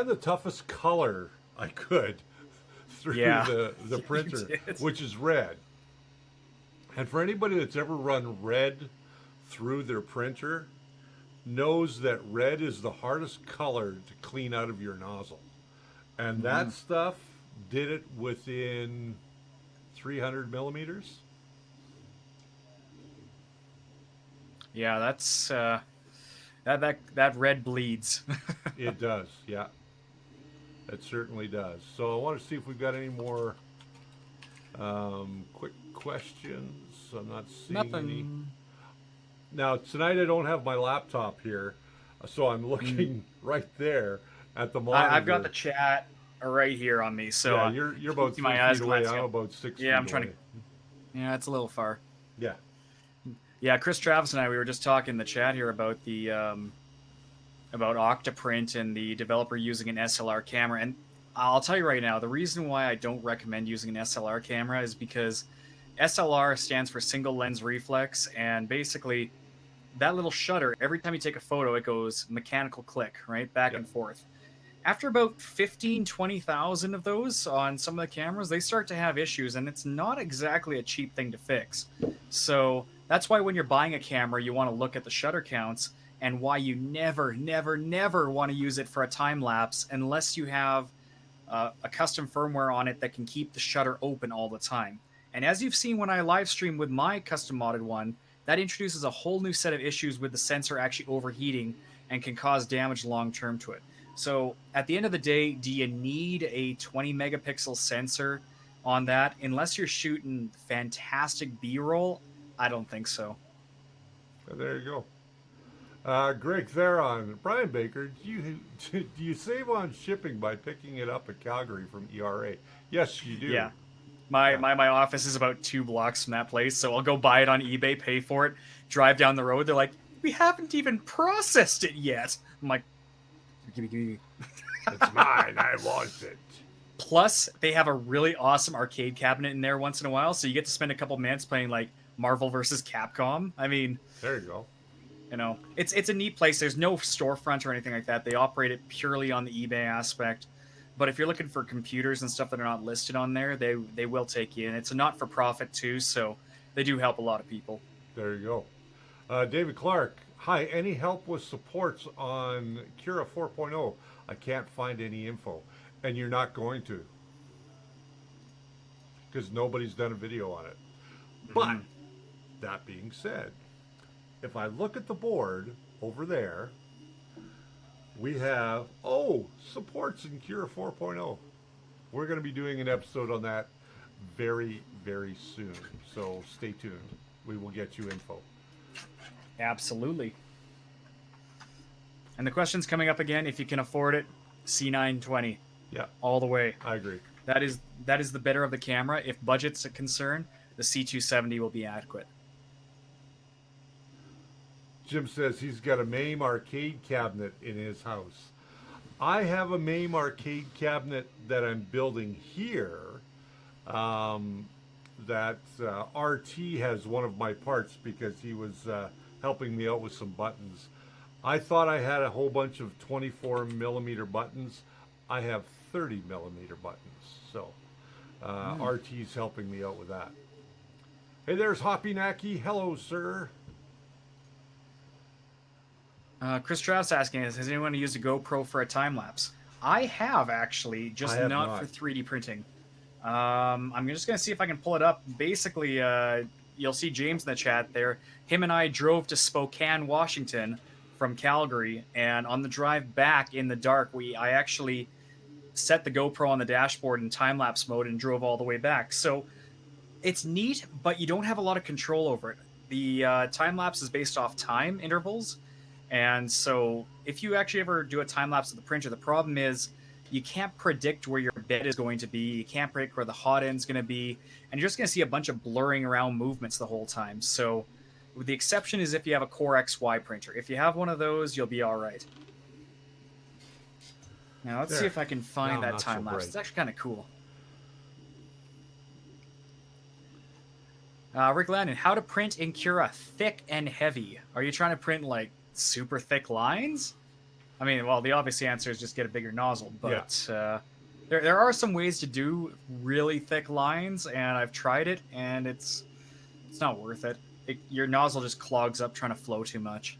the toughest color I could through the printer, which is red. And for anybody that's ever run red through their printer, knows that red is the hardest color to clean out of your nozzle. And that stuff did it within 300 millimeters. Yeah, that's that red bleeds. It does, yeah. It certainly does. So I want to see if we've got any more quick questions. I'm not seeing any. Now, tonight I don't have my laptop here, so I'm looking right there at the monitor. I've got the chat right here on me, so yeah, you're about 3 feet away. I'm about 6 feet away. Yeah, I'm trying to. Yeah, it's a little far. Yeah. Yeah, Chris Travis and I, we were just talking in the chat here about the about Octoprint and the developer using an SLR camera. And I'll tell you right now, the reason why I don't recommend using an SLR camera is because SLR stands for single lens reflex, and basically that little shutter, every time you take a photo, it goes mechanical click, right? Back and forth. After about 15, 20,000 of those on some of the cameras, they start to have issues, and it's not exactly a cheap thing to fix. So that's why when you're buying a camera, you want to look at the shutter counts, and why you never, never, never want to use it for a time lapse unless you have a custom firmware on it that can keep the shutter open all the time. And as you've seen when I live stream with my custom modded one, that introduces a whole new set of issues with the sensor actually overheating and can cause damage long term to it. So at the end of the day, do you need a 20 megapixel sensor on that? Unless you're shooting fantastic B-roll, I don't think so. There you go. Greg Theron, Brian Baker, do you save on shipping by picking it up at Calgary from ERA? Yes, you do. Yeah. My office is about 2 blocks from that place, so I'll go buy it on eBay, pay for it, drive down the road. They're like, we haven't even processed it yet. I'm like, give me. It's mine. I want it. Plus, they have a really awesome arcade cabinet in there once in a while, so you get to spend a couple minutes playing like Marvel versus Capcom. I mean, there you go. You know, it's a neat place. There's no storefront or anything like that. They operate it purely on the eBay aspect. But if you're looking for computers and stuff that are not listed on there, they will take you. And it's a not-for-profit too, so they do help a lot of people. There you go. David Clark, hi. Any help with supports on Cura 4.0? I can't find any info. And you're not going to. Because nobody's done a video on it. But, that being said, if I look at the board over there, we have, supports in Cura 4.0. We're going to be doing an episode on that very, very soon. So stay tuned. We will get you info. Absolutely. And the question's coming up again. If you can afford it, C920. Yeah, all the way. I agree. That is the better of the camera. If budget's a concern, the C270 will be adequate. Jim says he's got a MAME arcade cabinet in his house. I have a MAME arcade cabinet that I'm building here. That RT has one of my parts because he was helping me out with some buttons. I thought I had a whole bunch of 24 millimeter buttons. I have 30 millimeter buttons. So RT's helping me out with that. Hey, there's Hoppy Nacky. Hello, sir. Chris Strauss asking us, has anyone used a GoPro for a time lapse? I have actually, just not for 3D printing. I'm just gonna see if I can pull it up. Basically, you'll see James in the chat there. Him and I drove to Spokane, Washington, from Calgary, and on the drive back in the dark, I actually set the GoPro on the dashboard in time lapse mode and drove all the way back. So it's neat, but you don't have a lot of control over it. The time lapse is based off time intervals. And so if you actually ever do a time lapse of the printer, the problem is you can't predict where your bed is going to be. You can't predict where the hot end's going to be. And you're just going to see a bunch of blurring around movements the whole time. So the exception is if you have a Core XY printer. If you have one of those, you'll be all right. Now let's see if I can find that time lapse. It's actually kind of cool. Rick Landon, how to print in Cura thick and heavy. Are you trying to print like super thick lines? I mean, well, the obvious answer is just get a bigger nozzle, but there are some ways to do really thick lines, and I've tried it, and it's not worth it. Your nozzle just clogs up trying to flow too much.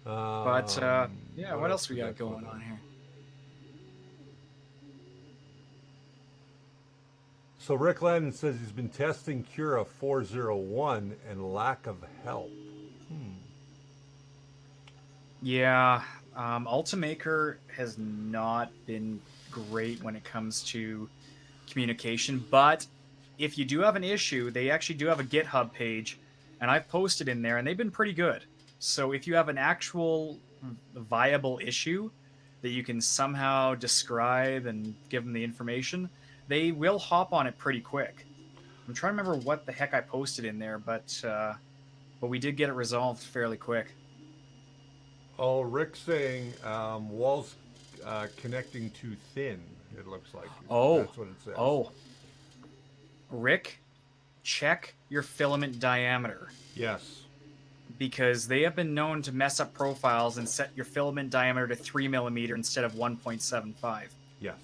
But yeah, what else we got going on here? So Rick Landon says he's been testing Cura 401 and lack of help. Yeah, Ultimaker has not been great when it comes to communication, but if you do have an issue, they actually do have a GitHub page, and I've posted in there, and they've been pretty good. So if you have an actual viable issue that you can somehow describe and give them the information, they will hop on it pretty quick. I'm trying to remember what the heck I posted in there, but we did get it resolved fairly quick. Oh, Rick's saying walls connecting too thin, it looks like. Oh. That's what it says. Oh. Rick, check your filament diameter. Yes. Because they have been known to mess up profiles and set your filament diameter to 3 millimeter instead of 1.75. Yes.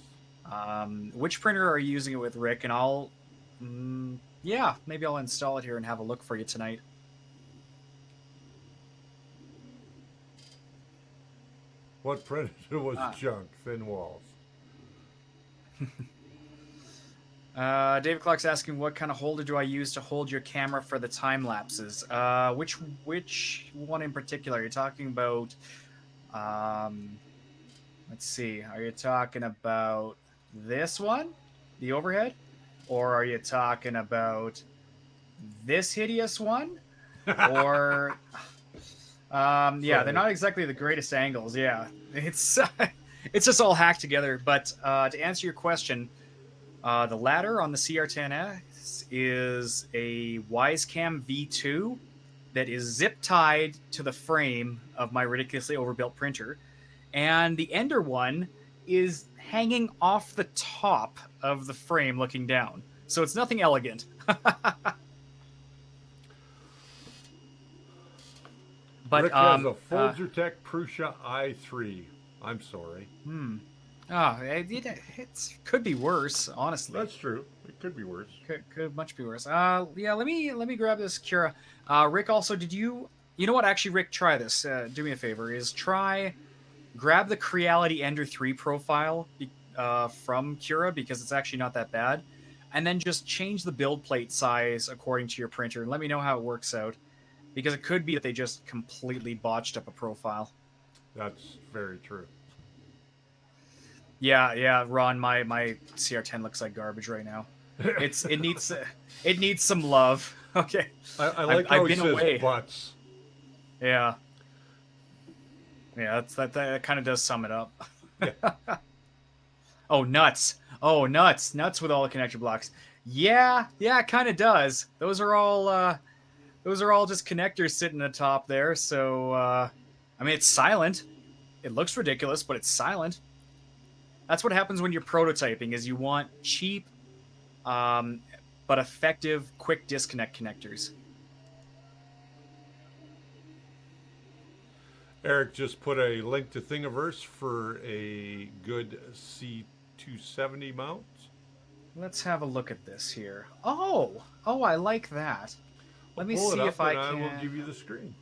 Which printer are you using it with, Rick? And I'll, yeah, maybe I'll install it here and have a look for you tonight. What printer was junk? Thin walls. David Clark's asking, what kind of holder do I use to hold your camera for the time lapses? Which one in particular? Are you talking about? Let's see. Are you talking about this one, the overhead, or are you talking about this hideous one, or? Yeah, they're not exactly the greatest angles. Yeah, it's just all hacked together. But to answer your question. The ladder on the CR10S is a Wisecam V2 that is zip tied to the frame of my ridiculously overbuilt printer. And the Ender one is hanging off the top of the frame looking down. So it's nothing elegant. But Rick has a Folgertech Prusa i3. I'm sorry. It could be worse, honestly. That's true. It could be worse. Could much be worse. Yeah, let me grab this Cura. Rick, also, you know what? Actually, Rick, try this. Do me a favor. Grab the Creality Ender 3 profile from Cura, because it's actually not that bad, and then just change the build plate size according to your printer, and let me know how it works out, because it could be that they just completely botched up a profile. That's very true. Yeah, Ron, my CR10 looks like garbage right now. It needs some love. Okay. I like how he says butts. Yeah. Yeah, that kind of does sum it up. Yeah. Oh, nuts. Oh, nuts. Nuts with all the connector blocks. Yeah, it kind of does. Those are all just connectors sitting atop there. So, I mean, it's silent. It looks ridiculous, but it's silent. That's what happens when you're prototyping. Is you want cheap, um, but effective, quick disconnect connectors. Eric just put a link to Thingiverse for a good C270 mount. Let's have a look at this here. Oh, I like that. I'll Let me pull it see up if I and I can. will give you the screen.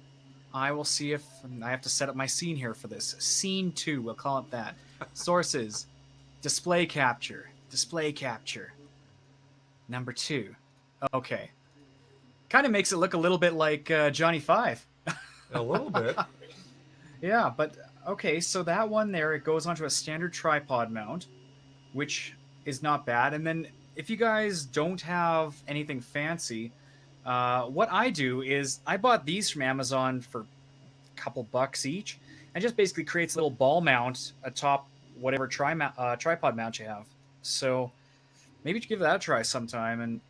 I will see if I have to set up my scene here for this. Scene 2, we'll call it that. Sources, display capture. Number 2. Okay. Kind of makes it look a little bit like Johnny Five. A little bit. Yeah, but okay, so that one there, it goes onto a standard tripod mount, which is not bad. And then if you guys don't have anything fancy, what I do is I bought these from Amazon for a couple bucks each, and just basically creates a little ball mount atop whatever tripod mount you have. So maybe you should give that a try sometime. And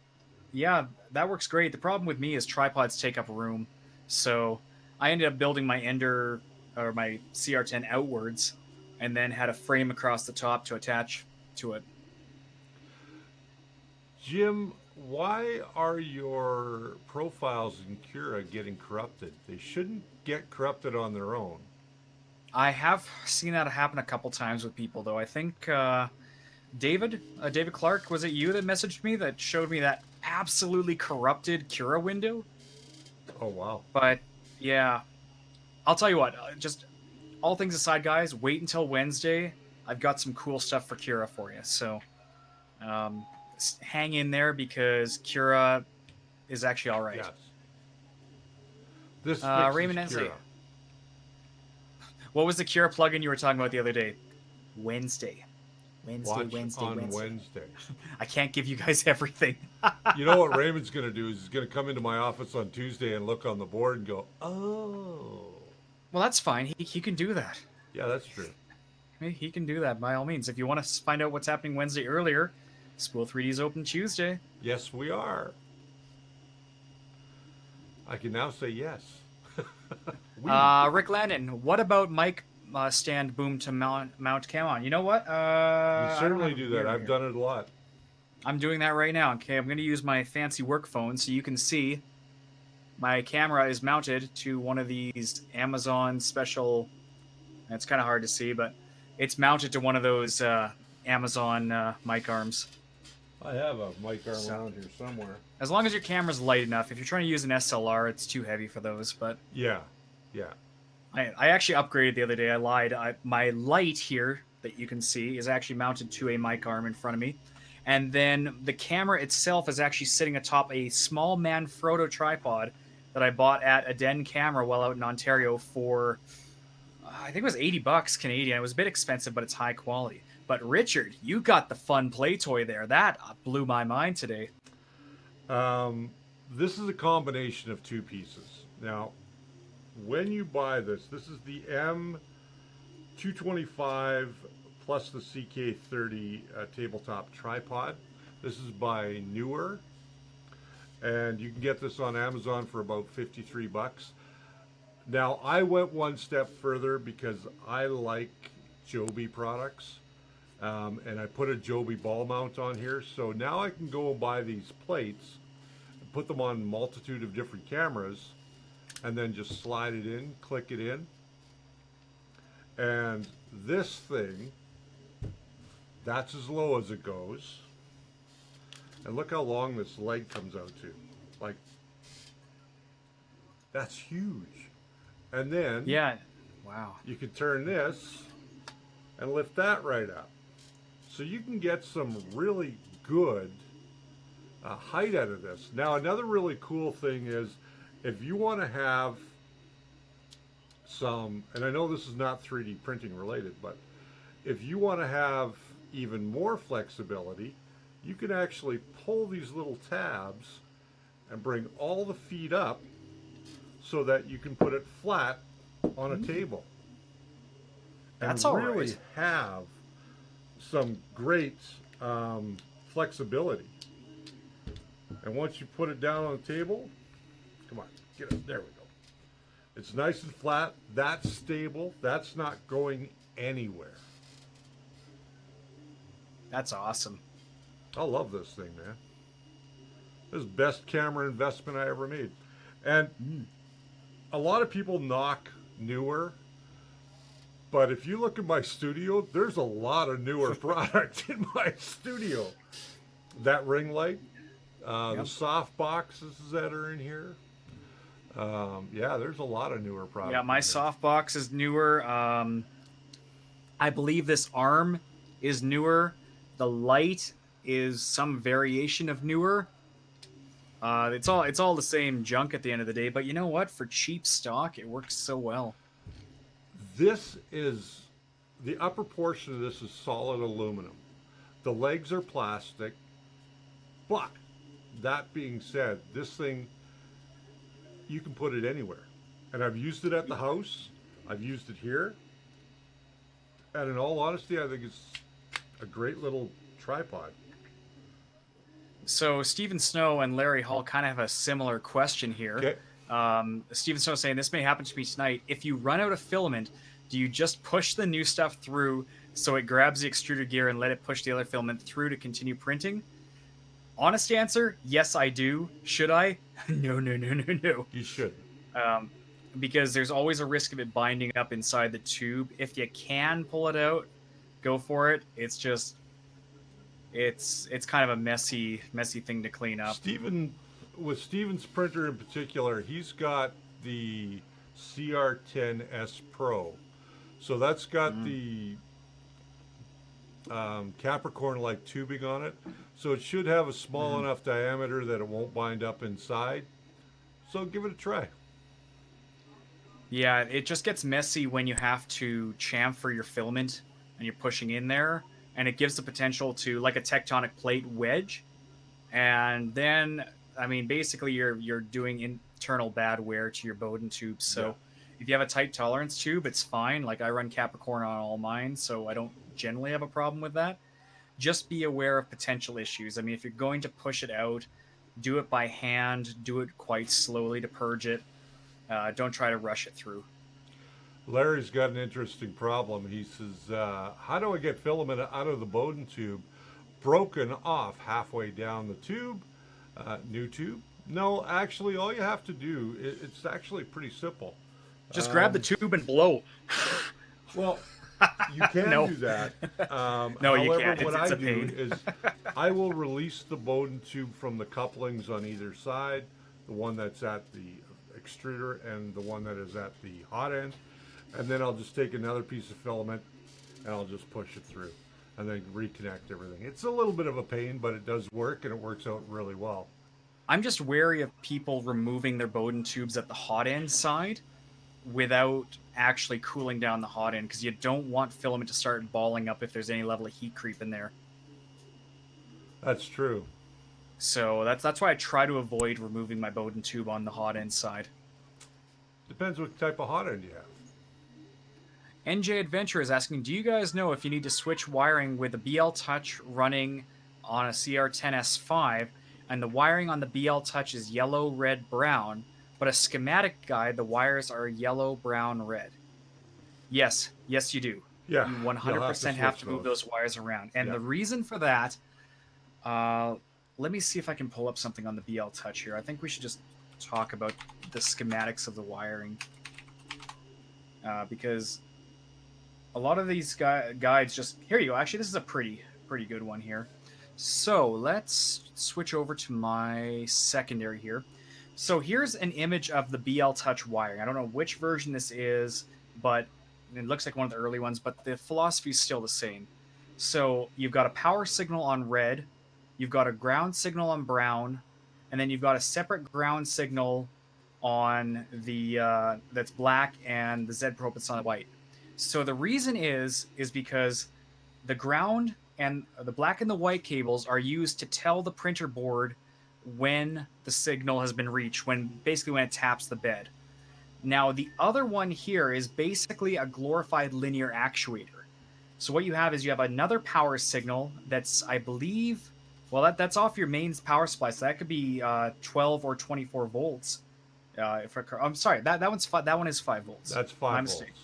yeah, that works great. The problem with me is tripods take up room, so I ended up building my Ender or my CR10 outwards, and then had a frame across the top to attach to it. Jim, why are your profiles in Cura getting corrupted? They shouldn't get corrupted on their own. I have seen that happen a couple times with people, though. I think David Clark, was it you that messaged me that showed me that absolutely corrupted Cura window? Oh, wow. But yeah, I'll tell you what. Just all things aside, guys, wait until Wednesday. I've got some cool stuff for Cura for you. So um, hang in there because Cura is actually all right. Yes. This fixes Raymond Ensley, Cura. what was the Cura plugin you were talking about the other day? Wednesday. Watch on Wednesday. I can't give you guys everything. You know what Raymond's going to do is he's going to come into my office on Tuesday and look on the board and go, oh. Well, that's fine. He can do that. Yeah, that's true. He can do that by all means. If you want to find out what's happening Wednesday earlier, Spool 3D's open Tuesday. Yes, we are. I can now say yes. Rick Landon, what about mic stand boom to mount cam on? You know what? You certainly do that. I've done it a lot. I'm doing that right now. Okay, I'm going to use my fancy work phone so you can see my camera is mounted to one of these Amazon special. It's kind of hard to see, but it's mounted to one of those Amazon mic arms. I have a mic arm around here somewhere. As long as your camera's light enough. If you're trying to use an SLR, it's too heavy for those. But yeah. I actually upgraded the other day. I lied. My light here that you can see is actually mounted to a mic arm in front of me. And then the camera itself is actually sitting atop a small Manfrotto tripod that I bought at Aden Camera while out in Ontario for, I think it was $80 Canadian. It was a bit expensive, but it's high quality. But Richard, you got the fun play toy there. That blew my mind today. This is a combination of two pieces. Now, when you buy this is the M225 plus the CK30 tabletop tripod. This is by Newer, and you can get this on Amazon for about $53. Now, I went one step further because I like Joby products, and I put a Joby ball mount on here. So now I can go and buy these plates and put them on a multitude of different cameras, and then just slide it in, click it in. And this thing, that's as low as it goes. And look how long this leg comes out to. Like, that's huge. And then Yeah. Wow. you can turn this and lift that right up. So you can get some really good height out of this. Now, another really cool thing is if you want to have some, and I know this is not 3D printing related, but if you want to have even more flexibility, you can actually pull these little tabs and bring all the feet up so that you can put it flat on a table. and That's all really right. have some great flexibility. And once you put it down on the table, come on, get it. There we go. It's nice and flat. That's stable. That's not going anywhere. That's awesome. I love this thing, man. This is the best camera investment I ever made. And a lot of people knock newer, but if you look at my studio, there's a lot of newer product in my studio. That ring light, the soft boxes that are in here. Yeah, there's a lot of newer product. Yeah, my softbox is newer. I believe this arm is newer. The light is some variation of newer. It's all the same junk at the end of the day. But you know what? For cheap stock, it works so well. This is, the upper portion of this is solid aluminum. The legs are plastic. But that being said, this thing, you can put it anywhere. And I've used it at the house. I've used it here. And in all honesty, I think it's a great little tripod. So Stephen Snow and Larry Hall kind of have a similar question here. Okay. Stephen Snow saying, this may happen to me tonight. If you run out of filament, do you just push the new stuff through so it grabs the extruder gear and let it push the other filament through to continue printing? Honest answer, yes, I do. Should I? No. You shouldn't. Because there's always a risk of it binding up inside the tube. If you can pull it out, go for it. It's just, it's kind of a messy thing to clean up. With Steven's printer in particular, he's got the CR10S Pro. So that's got the Capricorn-like tubing on it. So it should have a small enough diameter that it won't bind up inside. So give it a try. Yeah, it just gets messy when you have to chamfer your filament and you're pushing in there. And it gives the potential to, like a tectonic plate, wedge. And then, I mean, basically you're doing internal bad wear to your Bowden tube. So if you have a tight tolerance tube, it's fine. Like I run Capricorn on all mine, so I don't generally have a problem with that. Just be aware of potential issues. I mean, if you're going to push it out, do it by hand, do it quite slowly to purge it. Don't try to rush it through. Larry's got an interesting problem. He says, how do I get filament out of the Bowden tube broken off halfway down the tube? New tube? No, actually, all you have to do, it's actually pretty simple. Just grab the tube and blow. Well, you can do that. No, however, you can't. What It's I a pain. do is I will release the Bowden tube from the couplings on either side, the one that's at the extruder and the one that is at the hot end. And then I'll just take another piece of filament and I'll just push it through and then reconnect everything. It's a little bit of a pain, but it does work and it works out really well. I'm just wary of people removing their Bowden tubes at the hot end side without actually cooling down the hot end, because you don't want filament to start balling up if there's any level of heat creep in there. That's true. So that's why I try to avoid removing my Bowden tube on the hot end side. Depends what type of hot end you have. NJ Adventure is asking, do you guys know if you need to switch wiring with a BL Touch running on a CR10S5 and the wiring on the BL Touch is yellow, red, brown, but a schematic guide, the wires are yellow, brown, red? Yes, you do. Yeah, you 100% have to move those wires around. And the reason for that, let me see if I can pull up something on the BL Touch here. I think we should just talk about the schematics of the wiring. Because a lot of these guides just... Here you go. Actually, this is a pretty good one here. So let's switch over to my secondary here. So here's an image of the BL Touch wiring. I don't know which version this is, but it looks like one of the early ones, but the philosophy is still the same. So you've got a power signal on red, you've got a ground signal on brown, and then you've got a separate ground signal on the that's black, and the Z probe that's on white. So the reason is because the ground and the black and the white cables are used to tell the printer board when the signal has been reached, when it taps the bed. Now, the other one here is basically a glorified linear actuator. So what you have is you have another power signal that's, I believe, well, that's off your mains power supply. So that could be 12 or 24 volts. I'm sorry, that one is 5 volts. That's My 5 mistake. volts.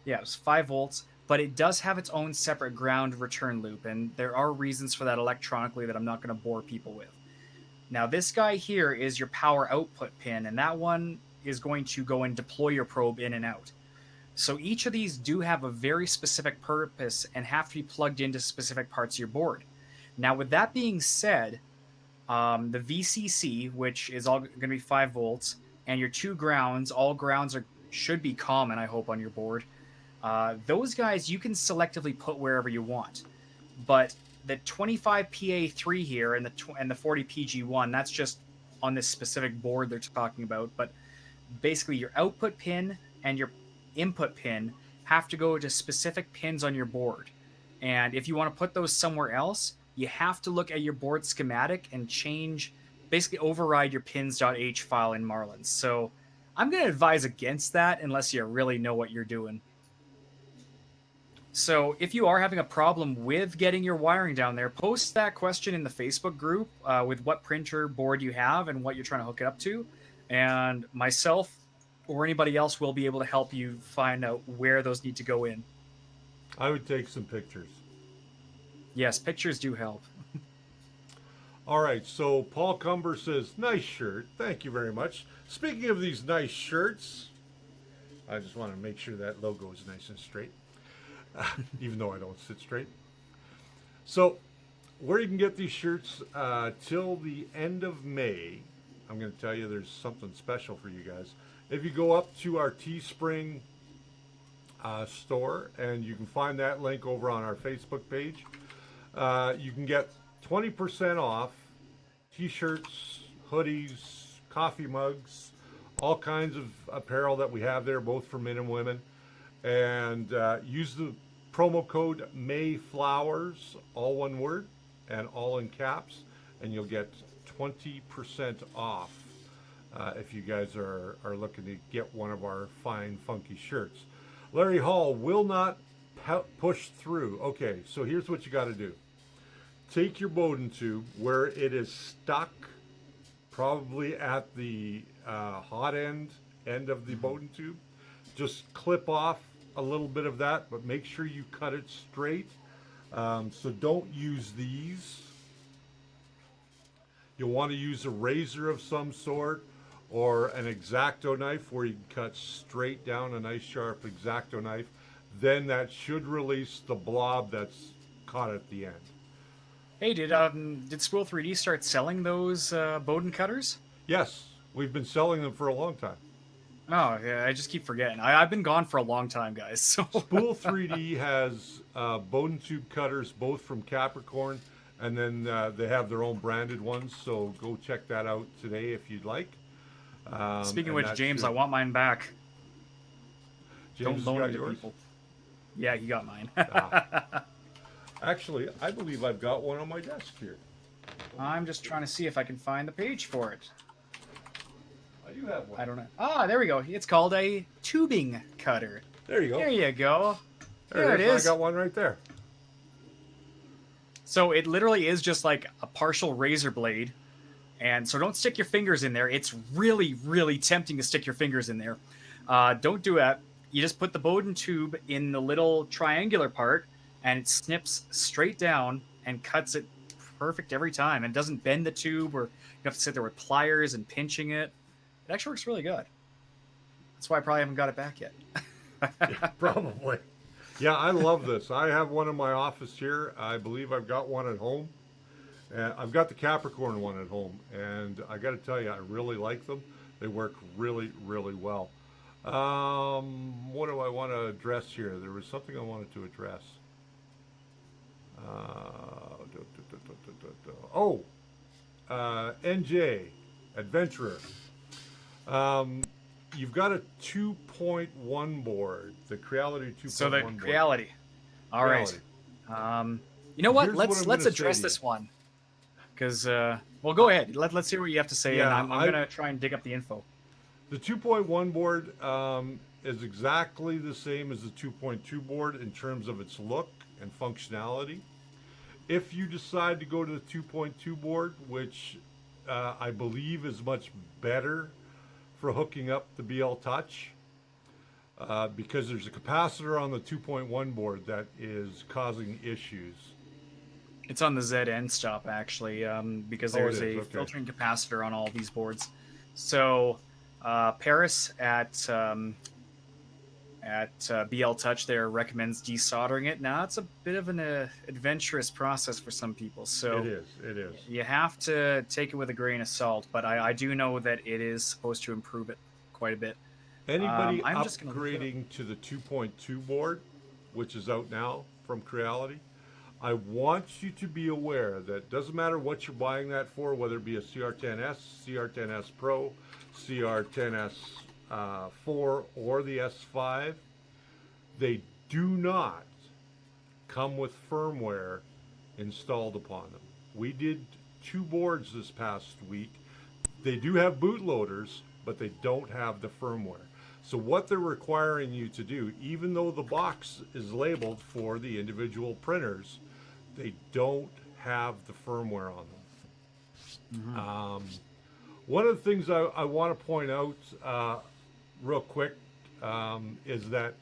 Yeah, it's 5 volts, but it does have its own separate ground return loop, and there are reasons for that electronically that I'm not going to bore people with. Now, this guy here is your power output pin, and that one is going to go and deploy your probe in and out. So each of these do have a very specific purpose and have to be plugged into specific parts of your board. Now, with that being said, the VCC, which is all going to be 5 volts, and your two grounds, all grounds should be common, I hope, on your board. Those guys you can selectively put wherever you want. But the 25PA3 here and the 40PG1, that's just on this specific board they're talking about. But basically, your output pin and your input pin have to go to specific pins on your board. And if you want to put those somewhere else, you have to look at your board schematic and basically override your pins.h file in Marlin. So I'm going to advise against that unless you really know what you're doing. So if you are having a problem with getting your wiring down there, post that question in the Facebook group with what printer board you have and what you're trying to hook it up to. And myself or anybody else will be able to help you find out where those need to go in. I would take some pictures. Yes, pictures do help. All right, so Paul Cumber says, nice shirt. Thank you very much. Speaking of these nice shirts, I just want to make sure that logo is nice and straight, even though I don't sit straight. So where you can get these shirts till the end of May, I'm going to tell you there's something special for you guys. If you go up to our Teespring store, and you can find that link over on our Facebook page, you can get 20% off t-shirts, hoodies, coffee mugs, all kinds of apparel that we have there, both for men and women. And use the promo code MAYFLOWERS, all one word, and all in caps, and you'll get 20% off if you guys are looking to get one of our fine, funky shirts. Larry Hall will not push through. Okay, so here's what you got to do. Take your Bowden tube where it is stuck, probably at the hot end of the Bowden tube. Just clip off a little bit of that, but make sure you cut it straight. So don't use these. You'll want to use a razor of some sort or an X-Acto knife where you can cut straight down, a nice sharp X-Acto knife. Then that should release the blob that's caught at the end. Hey, did Squill 3D start selling those Bowden cutters? Yes, we've been selling them for a long time. Oh, yeah, I just keep forgetting. I've been gone for a long time, guys. So Spool 3D has Bowden tube cutters, both from Capricorn, and then they have their own branded ones. So go check that out today if you'd like. Speaking of which, James, I want mine back. James Don't loan got it to yours? people. Yeah, he got mine. Actually, I believe I've got one on my desk here. I'm just trying to see if I can find the page for it. I do have one. I don't know. Ah, there we go. It's called a tubing cutter. There you go. There you go. There it is. I got one right there. So it literally is just like a partial razor blade. And so don't stick your fingers in there. It's really, really tempting to stick your fingers in there. Don't do that. You just put the Bowden tube in the little triangular part, and it snips straight down and cuts it perfect every time. And doesn't bend the tube, or you have to sit there with pliers and pinching it. It actually works really good. That's why I probably haven't got it back yet. Yeah, probably. Yeah, I love this. I have one in my office here. I believe I've got one at home. I've got the Capricorn one at home, and I got to tell you, I really like them. They work really, really well. What do I want to address here? There was something I wanted to address. NJ, Adventurer. You've got a 2.1 board, the Creality 2.1 So the board. Creality. All right. You know what? Here's Let's address this one. Because, well, go ahead. Let's hear what you have to say, Yeah, and I'm going to try and dig up the info. The 2.1 board is exactly the same as the 2.2 board in terms of its look and functionality. If you decide to go to the 2.2 board, which I believe is much better for hooking up the BL Touch, because there's a capacitor on the 2.1 board that is causing issues. It's on the ZN stop actually, because Oh, it there's is, a okay. filtering capacitor on all these boards. So Paris at BL Touch there recommends desoldering it. Now it's a bit of an adventurous process for some people, so It is. It is. you have to take it with a grain of salt. But I do know that it is supposed to improve it quite a bit. Anybody I'm just gonna look it up. upgrading to the 2.2 board, which is out now from Creality, I want you to be aware that doesn't matter what you're buying that for, whether it be a CR10S, CR10S Pro, CR10S 4, or the S5, they do not come with firmware installed upon them. We did 2 boards this past week. They do have bootloaders, but they don't have the firmware. So what they're requiring you to do, even though the box is labeled for the individual printers, they don't have the firmware on them. One of the things I want to point out real quick is that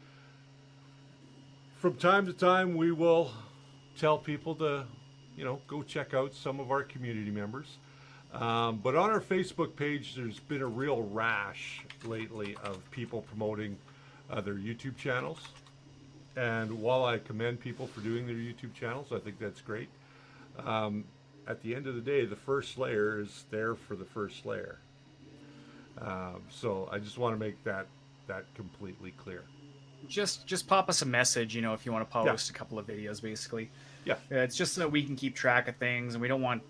from time to time we will tell people to, go check out some of our community members. But on our Facebook page, there's been a real rash lately of people promoting their YouTube channels. And while I commend people for doing their YouTube channels, I think that's great. At the end of the day, the first layer is there for the first layer. So I just want to make that completely clear. Just pop us a message, if you want to post a couple of videos, basically. Yeah. It's just so that we can keep track of things, and we don't want,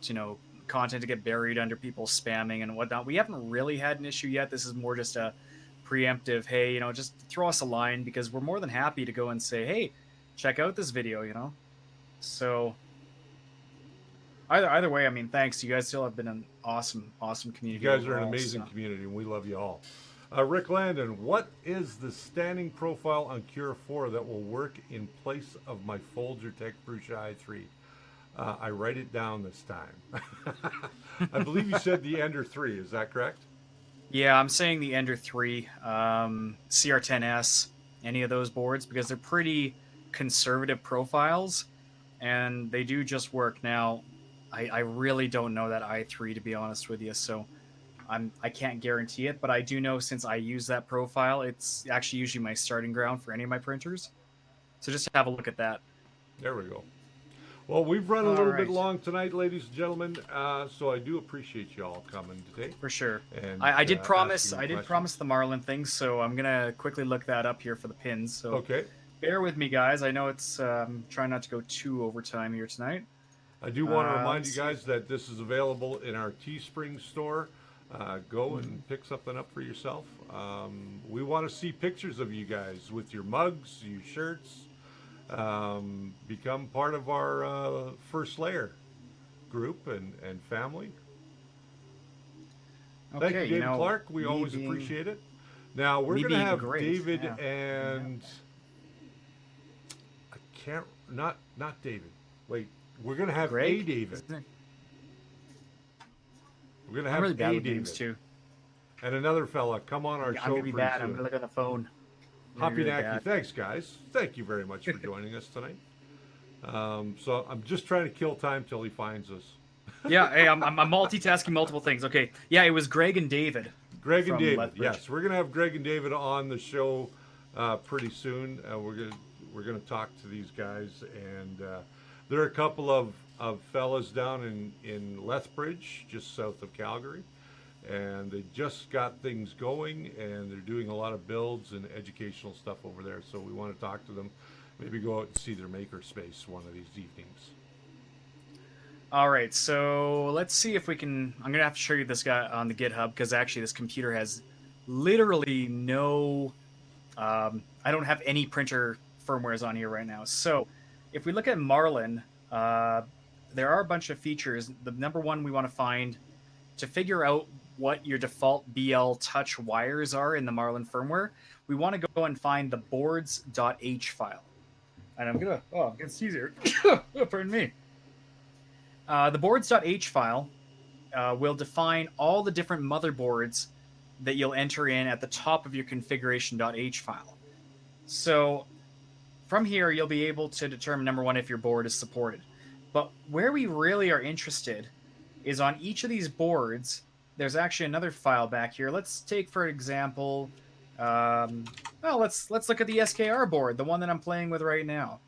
content to get buried under people spamming and whatnot. We haven't really had an issue yet. This is more just a preemptive, hey, just throw us a line, because we're more than happy to go and say, hey, check out this video, So either way, I mean, thanks. You guys still have been an awesome community. You guys are an overall, amazing so. community, and we love you all. Rick Landon, what is the standing profile on Cura 4 that will work in place of my Folger Tech Brucia i3? I write it down this time. I believe you said the Ender 3. Is that correct? Yeah, I'm saying the Ender 3, CR10S, any of those boards, because they're pretty conservative profiles, and they do just work. Now, I really don't know that i3, to be honest with you, so I can't guarantee it, but I do know, since I use that profile, it's actually usually my starting ground for any of my printers. So just have a look at that. There we go. Well, we've run a All little right. bit long tonight, ladies and gentlemen, so I do appreciate you all coming today. For sure. And I did promise asking questions. promise the Marlin thing, so I'm gonna quickly look that up here for the pins. So Okay. bear with me, guys. I know it's trying not to go too overtime here tonight. I do want to remind let's you guys that this is available in our Teespring store. Go and pick something up for yourself. We want to see pictures of you guys with your mugs, your shirts. Become part of our first layer group and family. Okay, Thank you, David Clark. We always appreciate it. Now we're going to have great, David and I can't not David. Wait, we're going to have Greg? a David. We're going to I'm have really bad a with David names too. and another fella come on our I'm show gonna be pretty bad. soon. I'm gonna look on the phone. Hoppy Really Nacky, bad. thanks guys. Thank you very much for joining us tonight. So I'm just trying to kill time till he finds us. Yeah, hey, I'm multitasking multiple things. Okay, yeah, it was Greg and David. Greg and from David, Lethbridge. yes, we're gonna have Greg and David on the show pretty soon. We're gonna talk to these guys, and there are a couple of fellas down in Lethbridge, just south of Calgary, and they just got things going, and they're doing a lot of builds and educational stuff over there. So we want to talk to them, maybe go out and see their maker space one of these evenings. All right, so let's see if we can. I'm gonna have to show you this guy on the GitHub, because actually this computer has literally no. I don't have any printer firmwares on here right now. So if we look at Marlin, there are a bunch of features. The number one we want to find to figure out what your default BL touch wires are in the Marlin firmware, we want to go and find the boards.h file. And I'm gonna sneeze here. Pardon me. The boards.h file will define all the different motherboards that you'll enter in at the top of your configuration.h file. So from here, you'll be able to determine, number one, if your board is supported. But where we really are interested is on each of these boards, there's actually another file back here. Let's take, for example, let's look at the SKR board, the one that I'm playing with right now.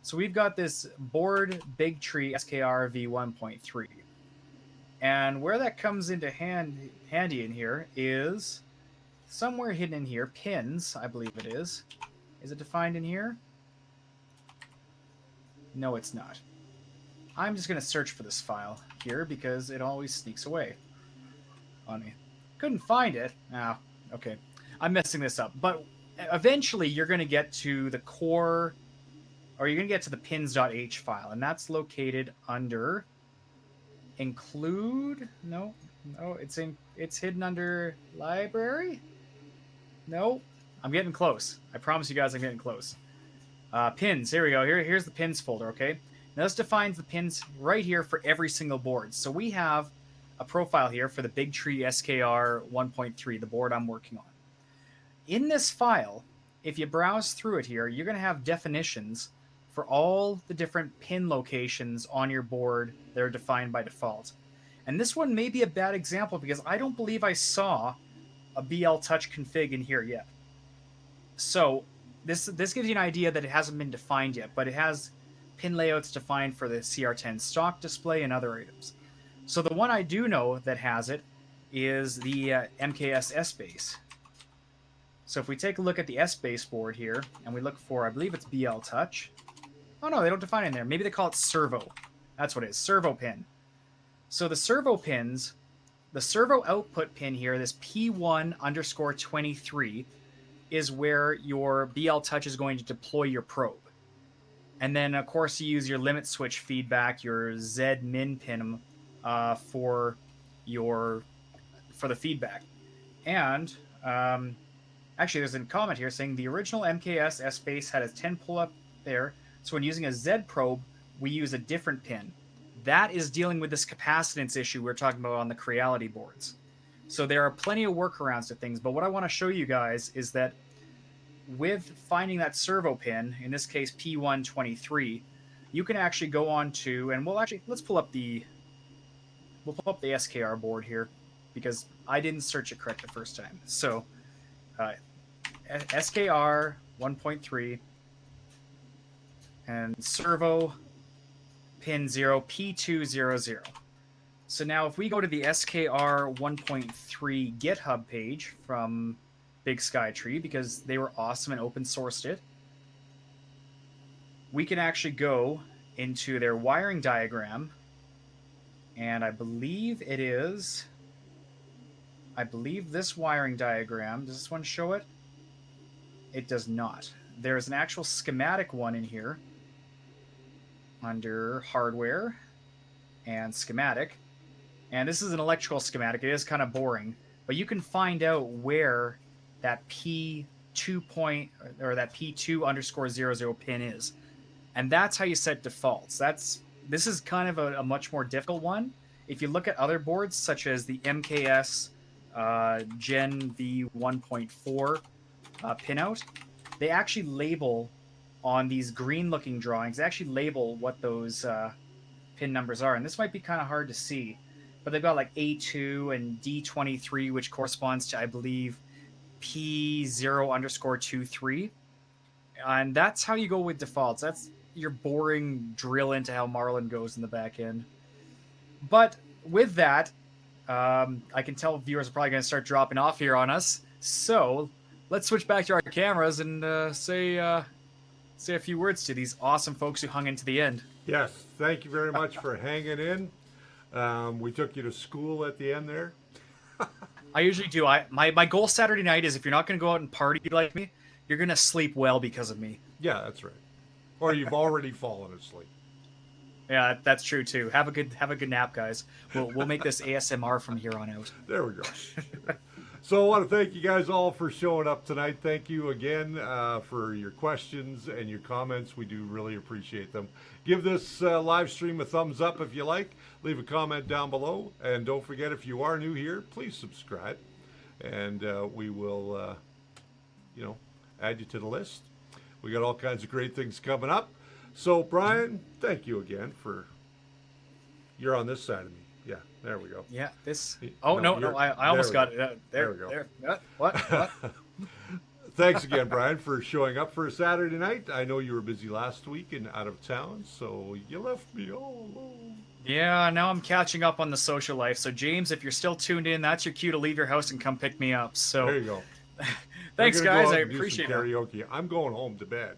So we've got this board Big Tree SKR V1.3. And where that comes into handy in here is somewhere hidden in here, pins, I believe it is. Is it defined in here? No, it's not. I'm just going to search for this file here because it always sneaks away on me. Couldn't find it. Oh, okay. I'm messing this up. But eventually you're going to get to the core, or you're going to get to the pins.h file, and that's located under include. No, it's hidden under library. No, I'm getting close. I promise you guys I'm getting close. Pins. Here we go. Here's the pins folder. Okay. Now this defines the pins right here for every single board. So we have a profile here for the Big Tree SKR 1.3, the board I'm working on. In this file, if you browse through it here, you're going to have definitions for all the different pin locations on your board that are defined by default. And this one may be a bad example because I don't believe I saw a BL Touch config in here yet. So this gives you an idea that it hasn't been defined yet, but it has pin layouts defined for the CR10 stock display and other items. So the one I do know that has it is the MKS S-Base. So if we take a look at the S-Base board here, and we look for, I believe it's BL Touch. Oh no, they don't define it in there. Maybe they call it servo. That's what it is, servo pin. So the servo pins, the servo output pin here, this P1_23, is where your BL Touch is going to deploy your probe. And then, of course, you use your limit switch feedback, your Z min pin for the feedback. And actually, there's a comment here saying the original MKS S-Base had a 10 pull-up there. So when using a Z probe, we use a different pin. That is dealing with this capacitance issue we're talking about on the Creality boards. So there are plenty of workarounds to things. But what I want to show you guys is that with finding that servo pin, in this case P123, you can actually go on to, and let's pull up the SKR board here because I didn't search it correct the first time. So SKR 1.3 and servo pin 0 P200. So now if we go to the SKR 1.3 GitHub page from Big Sky Tree, because they were awesome and open sourced it, we can actually go into their wiring diagram, and I believe this wiring diagram, does this one show it? It does not. There's an actual schematic one in here under hardware and schematic, and this is an electrical schematic. It is kind of boring, but you can find out where that P2_00 pin is. And that's how you set defaults. This is kind of a much more difficult one. If you look at other boards, such as the MKS Gen V 1.4 pinout, they actually label on these green looking drawings, they actually label what those pin numbers are. And this might be kind of hard to see, but they've got like A2 and D23, which corresponds to, I believe, P0_23, and that's how you go with defaults. That's your boring drill into how Marlin goes in the back end. But with that, I can tell viewers are probably going to start dropping off here on us. So let's switch back to our cameras and say a few words to these awesome folks who hung into the end. Yes, thank you very much for hanging in. We took you to school at the end there. I usually do. My goal Saturday night is if you're not going to go out and party like me, you're going to sleep well because of me. Yeah, that's right. Or you've already fallen asleep. Yeah, that's true too. Have a good nap, guys. We'll make this ASMR from here on out. There we go. So I want to thank you guys all for showing up tonight. Thank you again for your questions and your comments. We do really appreciate them. Give this live stream a thumbs up if you like. Leave a comment down below. And don't forget, if you are new here, please subscribe. And we will, add you to the list. We got all kinds of great things coming up. So, Brian, thank you again for... You're on this side of me. Yeah, there we go. Yeah, this... Oh, no, I almost got it. There we go. There. What? Thanks again, Brian, for showing up for a Saturday night. I know you were busy last week and out of town, so you left me all alone. Yeah, now I'm catching up on the social life. So, James, if you're still tuned in, that's your cue to leave your house and come pick me up. So, there you go. Thanks, We're gonna guys. go out I and do some appreciate it. karaoke. I'm going home to bed.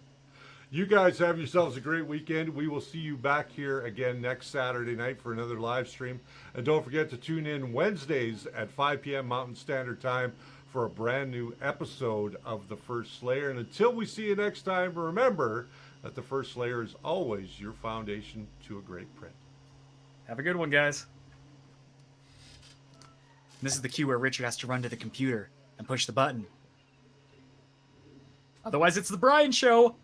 You guys have yourselves a great weekend. We will see you back here again next Saturday night for another live stream. And don't forget to tune in Wednesdays at 5 p.m. Mountain Standard Time for a brand new episode of The First Slayer. And until we see you next time, remember that The First Slayer is always your foundation to a great print. Have a good one, guys. This is the cue where Richard has to run to the computer and push the button. Otherwise, it's the Brian Show.